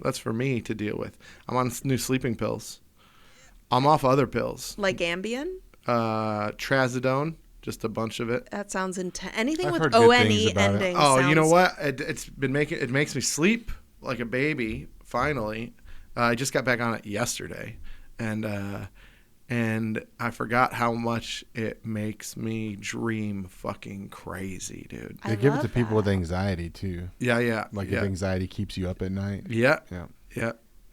that's for me to deal with. I'm on new sleeping pills. I'm off other pills. Like Ambien? Trazodone. Just a bunch of it. That sounds intense. Anything I've with heard good ONE things about it. ending. Oh, sounds... you know what? It makes me sleep like a baby. Finally, I just got back on it yesterday, and I forgot how much it makes me dream fucking crazy, dude. They give it to people with anxiety too. Yeah. Like if anxiety keeps you up at night. Yeah.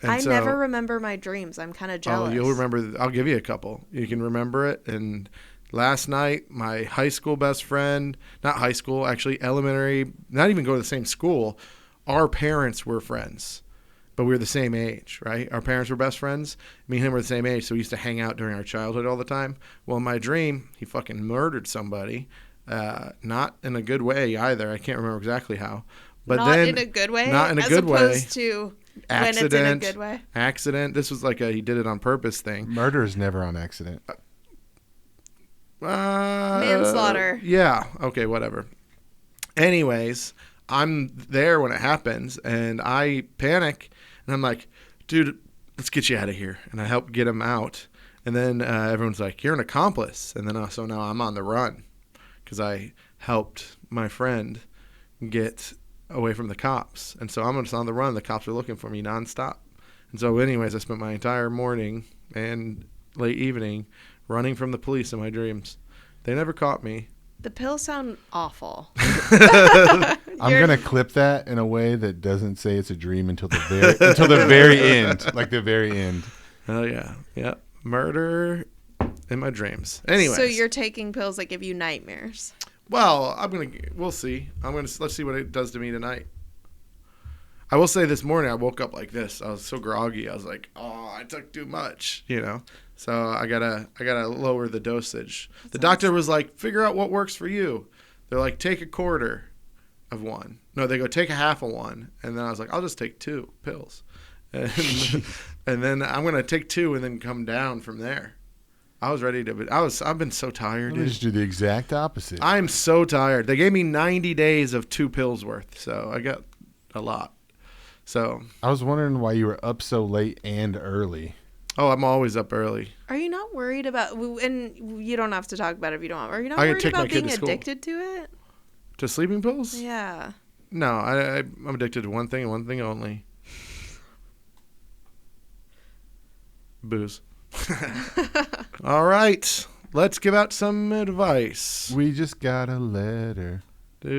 And I never remember my dreams. I'm kind of jealous. Oh, you'll remember. I'll give you a couple. You can remember it. And last night, my high school best friend, not high school, actually elementary, not even go to the same school, our parents were friends. But we were the same age, right? Our parents were best friends. Me and him were the same age, so we used to hang out during our childhood all the time. Well, in my dream, he fucking murdered somebody. Not in a good way either. I can't remember exactly how. But not in a good way? Not in a good way. As opposed to when it's in a good way? Accident. This was like a he did it on purpose thing. Murder is never on accident. Manslaughter. Yeah. Okay, whatever. Anyways, I'm there when it happens, and I panic, and I'm like, dude, let's get you out of here. And I help get him out. And then everyone's like, you're an accomplice. And then so now I'm on the run because I helped my friend get away from the cops. And so I'm just on the run. The cops are looking for me nonstop. And so anyways, I spent my entire morning and late evening running from the police in my dreams. They never caught me. The pills sound awful. I'm gonna clip that in a way that doesn't say it's a dream until the very end, like the very end. Oh yeah, yeah. Murder in my dreams. Anyway. So you're taking pills that give you nightmares. Well, we'll see. Let's see what it does to me tonight. I will say this morning I woke up like this. I was so groggy. I was like, oh, I took too much, So I gotta lower the dosage. The doctor was like, figure out what works for you. They're like, take a quarter. of one. No, they go, take a half of one. And then I was like, I'll just take 2 pills. And, and then I'm going to take 2 and then come down from there. I was ready to, I've been so tired. Let me just do the exact opposite. I'm so tired. They gave me 90 days of 2 pills worth. So I got a lot. So I was wondering why you were up so late and early. Oh, I'm always up early. Are you not worried about, and you don't have to talk about it if you don't want, are you not I could worried take my about kid being to school. addicted to it? To sleeping pills? Yeah. No, I'm addicted to one thing and one thing only. Booze. All right. Let's give out some advice. We just got a letter. I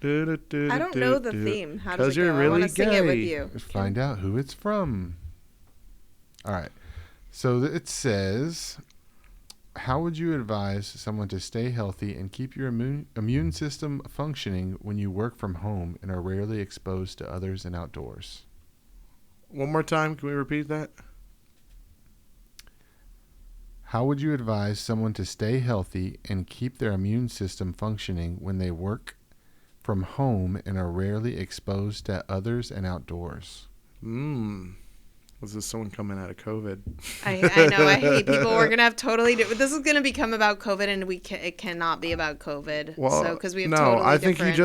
don't know the theme. How does it go? Really I want to sing it with gay. you. Let's find out who it's from. All right. So it says, how would you advise someone to stay healthy and keep your immune system functioning when you work from home and are rarely exposed to others and outdoors? One more time. Can we repeat that? How would you advise someone to stay healthy and keep their immune system functioning when they work from home and are rarely exposed to others and outdoors? Was this someone coming out of COVID? I know. I hate people. We're gonna have totally. This is gonna become about COVID, and it cannot be about COVID. Well, so because we have no, totally I think different.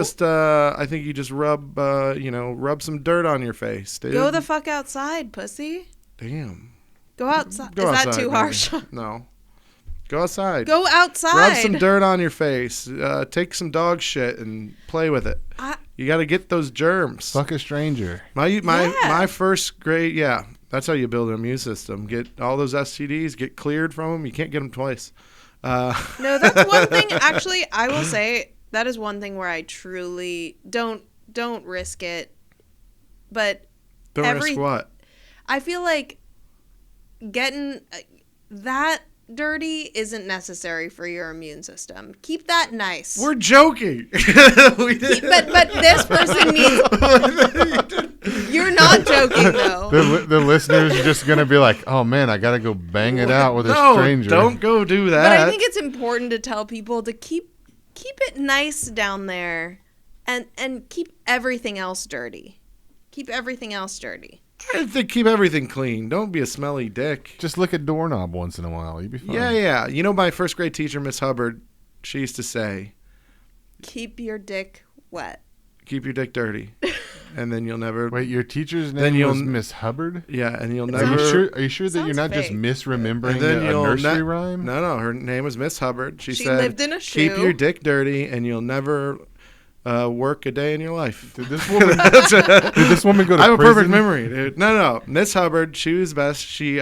you just rub rub some dirt on your face, dude. Go the fuck outside, pussy. Damn. Go outside. Go Is outside, that too maybe. harsh? No. Go outside. Go outside. Rub some dirt on your face. Take some dog shit and play with it. You got to get those germs. Fuck a stranger. My first grade, yeah. That's how you build an immune system. Get all those STDs, get cleared from them. You can't get them twice. No, that's one thing. Actually, I will say that is one thing where I truly don't risk it. But Don't risk what? I feel like getting that dirty isn't necessary for your immune system. Keep that nice. We're joking. But this person needs. You're not joking though. The listeners are just gonna be like, "Oh man, I gotta go bang it out with a stranger." Don't go do that. But I think it's important to tell people to keep it nice down there, and keep everything else dirty. Keep everything else dirty. I think keep everything clean. Don't be a smelly dick. Just lick a doorknob once in a while. You'll be fine. Yeah. You know, my first grade teacher, Miss Hubbard, she used to say, "Keep your dick wet. Keep your dick dirty, and then you'll never." Wait, your teacher's name was Miss Hubbard? Yeah, and you'll Are never. you sure that you're not just fake. misremembering a nursery rhyme? No, her name was Miss Hubbard. She said, lived in a shoe. "Keep your dick dirty, and you'll never work a day in your life." Did this woman go to prison? I have a perfect memory, dude. No. Miss Hubbard, she was best. She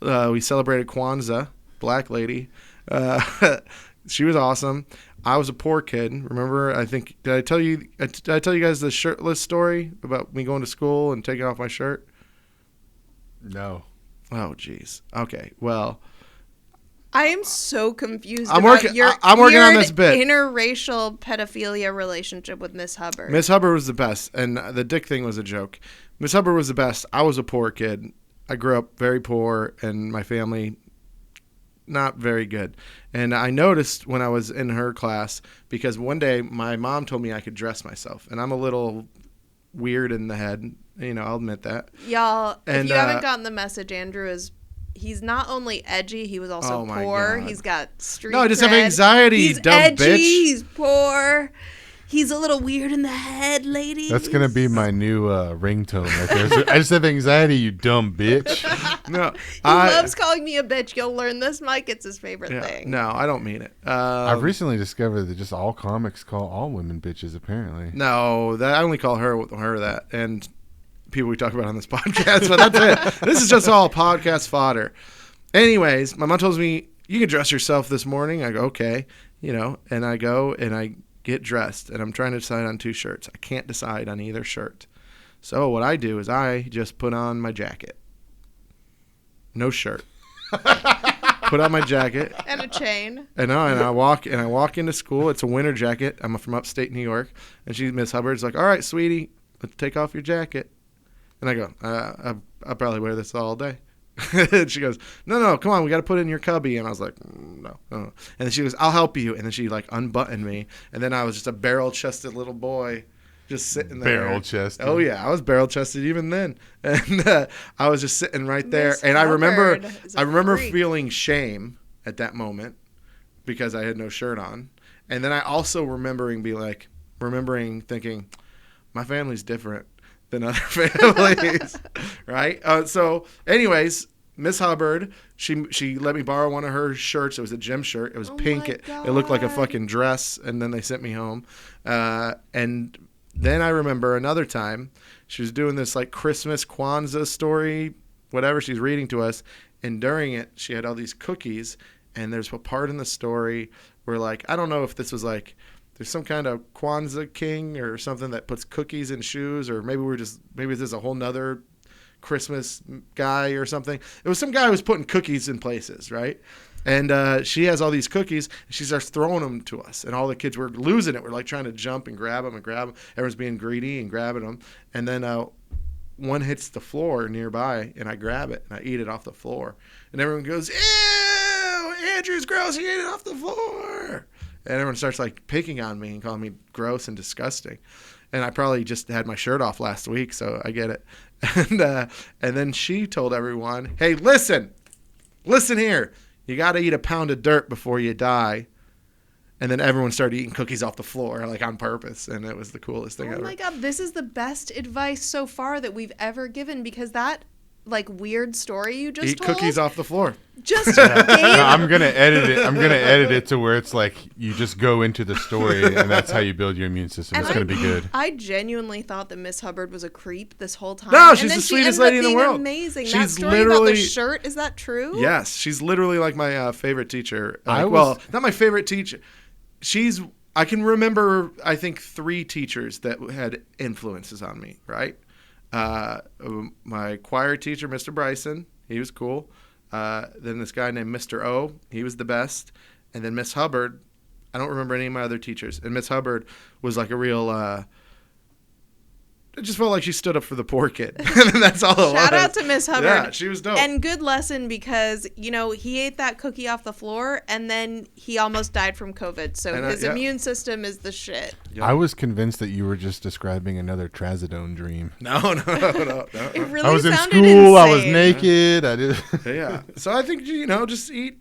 we celebrated Kwanzaa, black lady. She was awesome. I was a poor kid. Remember? I think did I tell you guys the shirtless story about me going to school and taking off my shirt? No. Oh, jeez. Okay. Well, I am so confused. I'm about working- your I'm working on weird this bit. Interracial pedophilia relationship with Miss Hubbard. Miss Hubbard was the best, and the dick thing was a joke. Miss Hubbard was the best. I was a poor kid. I grew up very poor, and my family not very good. And I noticed when I was in her class, because one day my mom told me I could dress myself, and I'm a little weird in the head. I'll admit that. Y'all, And, if you haven't gotten the message, Andrew he's not only edgy, he was also Oh my poor. God. He's got street No, I just have cred. anxiety, you He's dumb edgy, bitch. he's poor. He's a little weird in the head, ladies. That's going to be my new ringtone right there. So, I just have anxiety, you dumb bitch. No, He loves calling me a bitch. You'll learn this, Mike. It's his favorite thing. No, I don't mean it. I've recently discovered that just all comics call all women bitches, apparently. No, I only call her that, and people we talk about on this podcast, but that's it. This is just all podcast fodder. Anyways, my mom tells me, you can dress yourself this morning. I go, okay, and I go and I get dressed, and I'm trying to decide on 2 shirts. I can't decide on either shirt. So what I do is I just put on my jacket. No shirt. Put on my jacket. And a chain. And I walk into school. It's a winter jacket. I'm from upstate New York. And Miss Hubbard's like, all right, sweetie, let's take off your jacket. And I go, I'll probably wear this all day. And she goes, no, come on, we got to put it in your cubby. And I was like, no. And then she goes, I'll help you. And then she like unbuttoned me. And then I was just a barrel-chested little boy just sitting there. Barrel-chested. Oh, yeah. I was barrel-chested even then. And I was just sitting right there. Miss And I Hubbard is a remember freak. feeling shame at that moment because I had no shirt on. And then I also remembering thinking, my family's different than other families, right? So, anyways, Miss Hubbard, she let me borrow one of her shirts. It was a gym shirt. It was pink. my It looked like a God. fucking dress, and then they sent me home. And then I remember another time she was doing this like Christmas Kwanzaa story, whatever she's reading to us, and during it she had all these cookies, and there's a part in the story where like I don't know if this was like there's some kind of Kwanzaa king or something that puts cookies in shoes, or maybe this is a whole nother Christmas guy or something. It was some guy who was putting cookies in places, right? And she has all these cookies, and she starts throwing them to us, and all the kids were losing it. We're like trying to jump and grab them. Everyone's being greedy and grabbing them, and then one hits the floor nearby, and I grab it and I eat it off the floor, and everyone goes, "Ew, Andrew's gross! He ate it off the floor!" And everyone starts like picking on me and calling me gross and disgusting. And I probably just had my shirt off last week, so I get it. And then she told everyone, "Hey, listen here. You got to eat a pound of dirt before you die." And then everyone started eating cookies off the floor, like on purpose, and it was the coolest thing ever. Oh my God, this is the best advice so far that we've ever given, because that like weird story you just Eat told cookies off the floor. just No, gave I'm gonna edit it to where it's like you just go into the story, and that's how you build your immune system. And It's gonna be good. I genuinely thought that Miss Hubbard was a creep this whole time. No, And she's then the she sweetest ended up lady in the being world. Amazing. That She's story about the literally- shirt, is that true? Yes, she's literally like my favorite teacher. I was- Well, not my favorite teacher. I can remember, I think, 3 teachers that had influences on me, right? My choir teacher, Mr. Bryson, he was cool. Then this guy named Mr. O, he was the best. And then Miss Hubbard, I don't remember any of my other teachers. And Miss Hubbard was like a real... it just felt like she stood up for the poor kid. And that's all it was. Shout out to Miss Hubbard. Yeah, she was dope. And good lesson, because, he ate that cookie off the floor and then he almost died from COVID. So And, his yeah. immune system is the shit. Yeah. I was convinced that you were just describing another trazodone dream. No. It really I was in sounded school. I was insane. naked. I did. Yeah. So I think just eat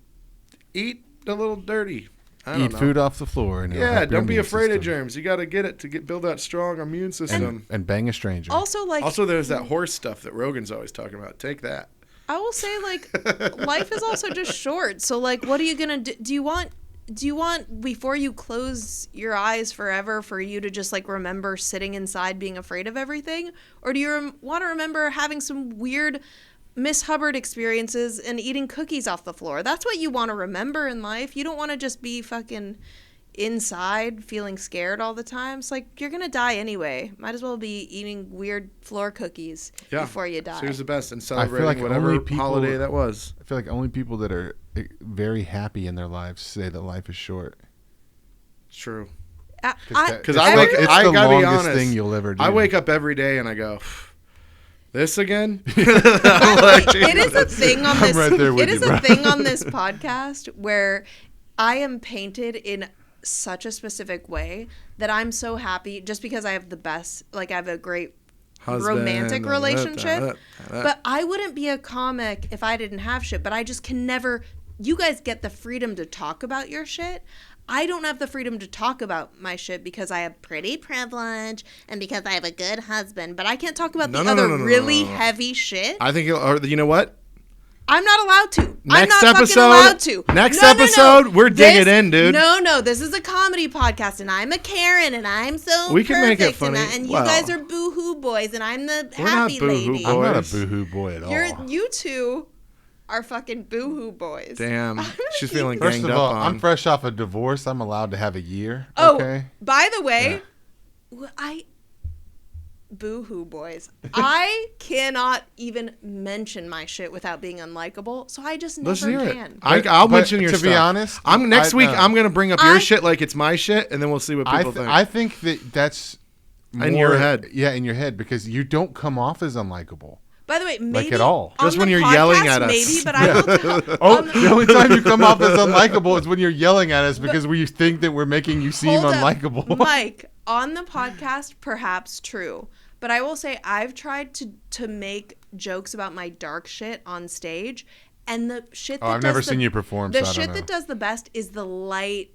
a little dirty. I don't Eat know. food off the floor. And it'll Yeah, help your don't be immune afraid of system. germs. You got to get it to build that strong immune system. And bang a stranger. Also, like, Also, there's that horse stuff that Rogan's always talking about. Take that. I will say, like, life is also just short. So, like, what are you gonna do? Do you want before you close your eyes forever for you to just like remember sitting inside being afraid of everything, or do you want to remember having some weird Miss Hubbard experiences and eating cookies off the floor? That's what you want to remember in life. You don't want to just be fucking inside feeling scared all the time. It's like, you're gonna die anyway. Might as well be eating weird floor cookies before you die. She was the best in feel celebrating like whatever only people- holiday that was. I feel like only people that are very happy in their lives say that life is short. It's true. Because It's I like- wake. it's I the gotta be longest honest. thing you'll ever do. I wake up every day and I go, this again. It is a thing on I'm this. right there with It is you, a bro. thing on this podcast where I am painted in such a specific way that I'm so happy just because I have the best. Like, I have a great romantic relationship. But I wouldn't be a comic if I didn't have shit. But I just can never. You guys get the freedom to talk about your shit. I don't have the freedom to talk about my shit because I have pretty privilege and because I have a good husband. But I can't talk about the other really heavy shit. I think you know what? I'm not allowed to. Next I'm not episode- fucking allowed to. next No. episode, we're digging in, dude. No, this is a comedy podcast, and I'm a Karen, and I'm so We can make it perfect, funny. and you Well, guys are boo-hoo boys, and I'm the We're not happy boo-hoo lady. I'm not a boys. boohoo boy at all. You two are fucking boo-hoo boys. Damn, I'm gonna she's keep- feeling First ganged of all, up on. I'm fresh off a divorce. I'm allowed to have a year. Oh, Okay. by the way, boo-hoo boys. I cannot even mention my shit without being unlikable, so I just Let's never hear it. can. I'll But mention your to stuff. be honest, Next week. no. I'm gonna bring up your shit like it's my shit, and then we'll see what people think. I think that's more, In your head. Yeah, in your head, because you don't come off as unlikable. By the way, maybe at all. on Just when the you're podcast, yelling at us. maybe, but I will tell. Oh, the only time you come off as unlikable is when you're yelling at us because we think that we're making you seem Hold up. unlikable. Mike, on the podcast, perhaps true. But I will say I've tried to make jokes about my dark shit on stage, and the shit that I've never seen you perform, The so I don't shit know. that does the best is the light,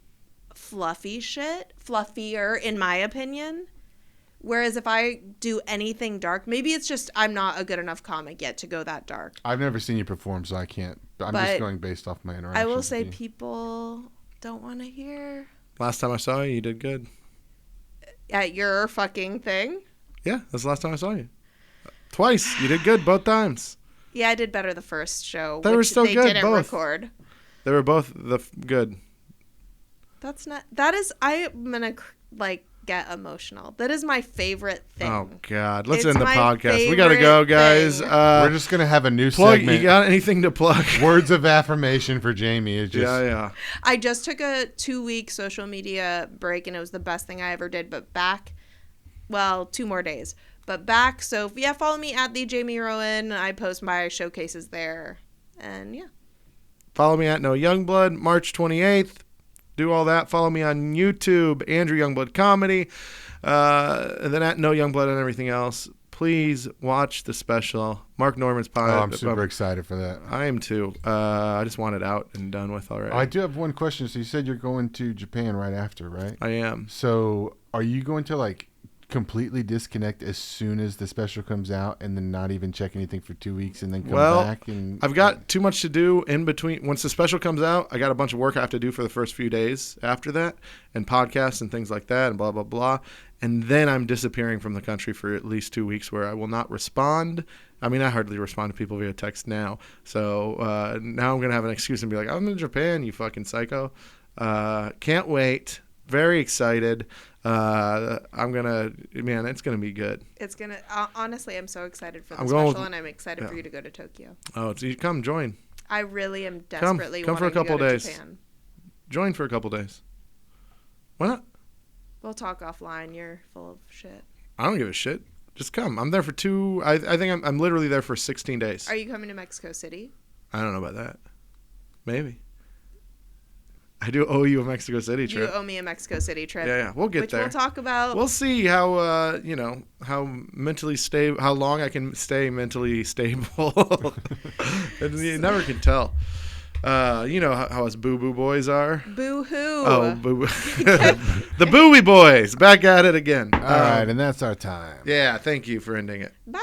fluffy shit. Fluffier, in my opinion. Whereas if I do anything dark, maybe it's just I'm not a good enough comic yet to go that dark. I've never seen you perform, so I can't. I'm But just going based off my interaction. I will say people don't want to hear Last time I saw you did good. at your fucking thing. Yeah, that's the last time I saw you. Twice. You did good both times. Yeah, I did better the first show. They were which still they good, didn't both. record. They were both good. That's not. That is. I'm gonna get emotional. That is my favorite thing. Oh God, let's It's end the my podcast. We gotta go, favorite guys. thing. We're just gonna have a new Plug. segment. You got anything to plug? Words of affirmation for Jamie. It's just Yeah. I just took a 2-week social media break, and it was the best thing I ever did. But back, 2 more days. But back. So yeah, follow me at the Jamie Rowan. I post my showcases there, and yeah. Follow me at No Youngblood, March 28th. Do all that. Follow me on YouTube, Andrew Youngblood Comedy, and then at No Youngblood and everything else. Please watch the special. Mark Norman's Oh, podcast. I'm super excited for that. I am too. I just want it out and done with already. I do have one question. So you said you're going to Japan right after, right? I am. So are you going to completely disconnect as soon as the special comes out and then not even check anything for 2 weeks and then come back? And I've got too much to do in between. Once the special comes out, I got a bunch of work I have to do for the first few days after that, and podcasts and things like that, and blah, blah, blah. And then I'm disappearing from the country for at least 2 weeks where I will not respond. I mean, I hardly respond to people via text now. So now I'm going to have an excuse and be like, I'm in Japan, you fucking psycho. Can't wait. Very excited. It's gonna be good. It's gonna. Honestly, I'm so excited for the I'm special, going- and I'm excited for you to go to Tokyo. Oh, so you come join. I really am desperately come for a wanting to couple go to days. Japan. Join for a couple days. Why not? We'll talk offline. You're full of shit. I don't give a shit. Just come. I'm there for 2. I think I'm literally there for 16 days. Are you coming to Mexico City? I don't know about that. Maybe. I do owe you a Mexico City trip. You owe me a Mexico City trip. Yeah, we'll get which there. We'll talk about. We'll see how how mentally stable, how long I can stay mentally stable. And you never can tell. You know how us boo boo boys are. Boo hoo. Oh, boo. The Booey Boys back at it again. all right, and that's our time. Yeah, thank you for ending it. Bye.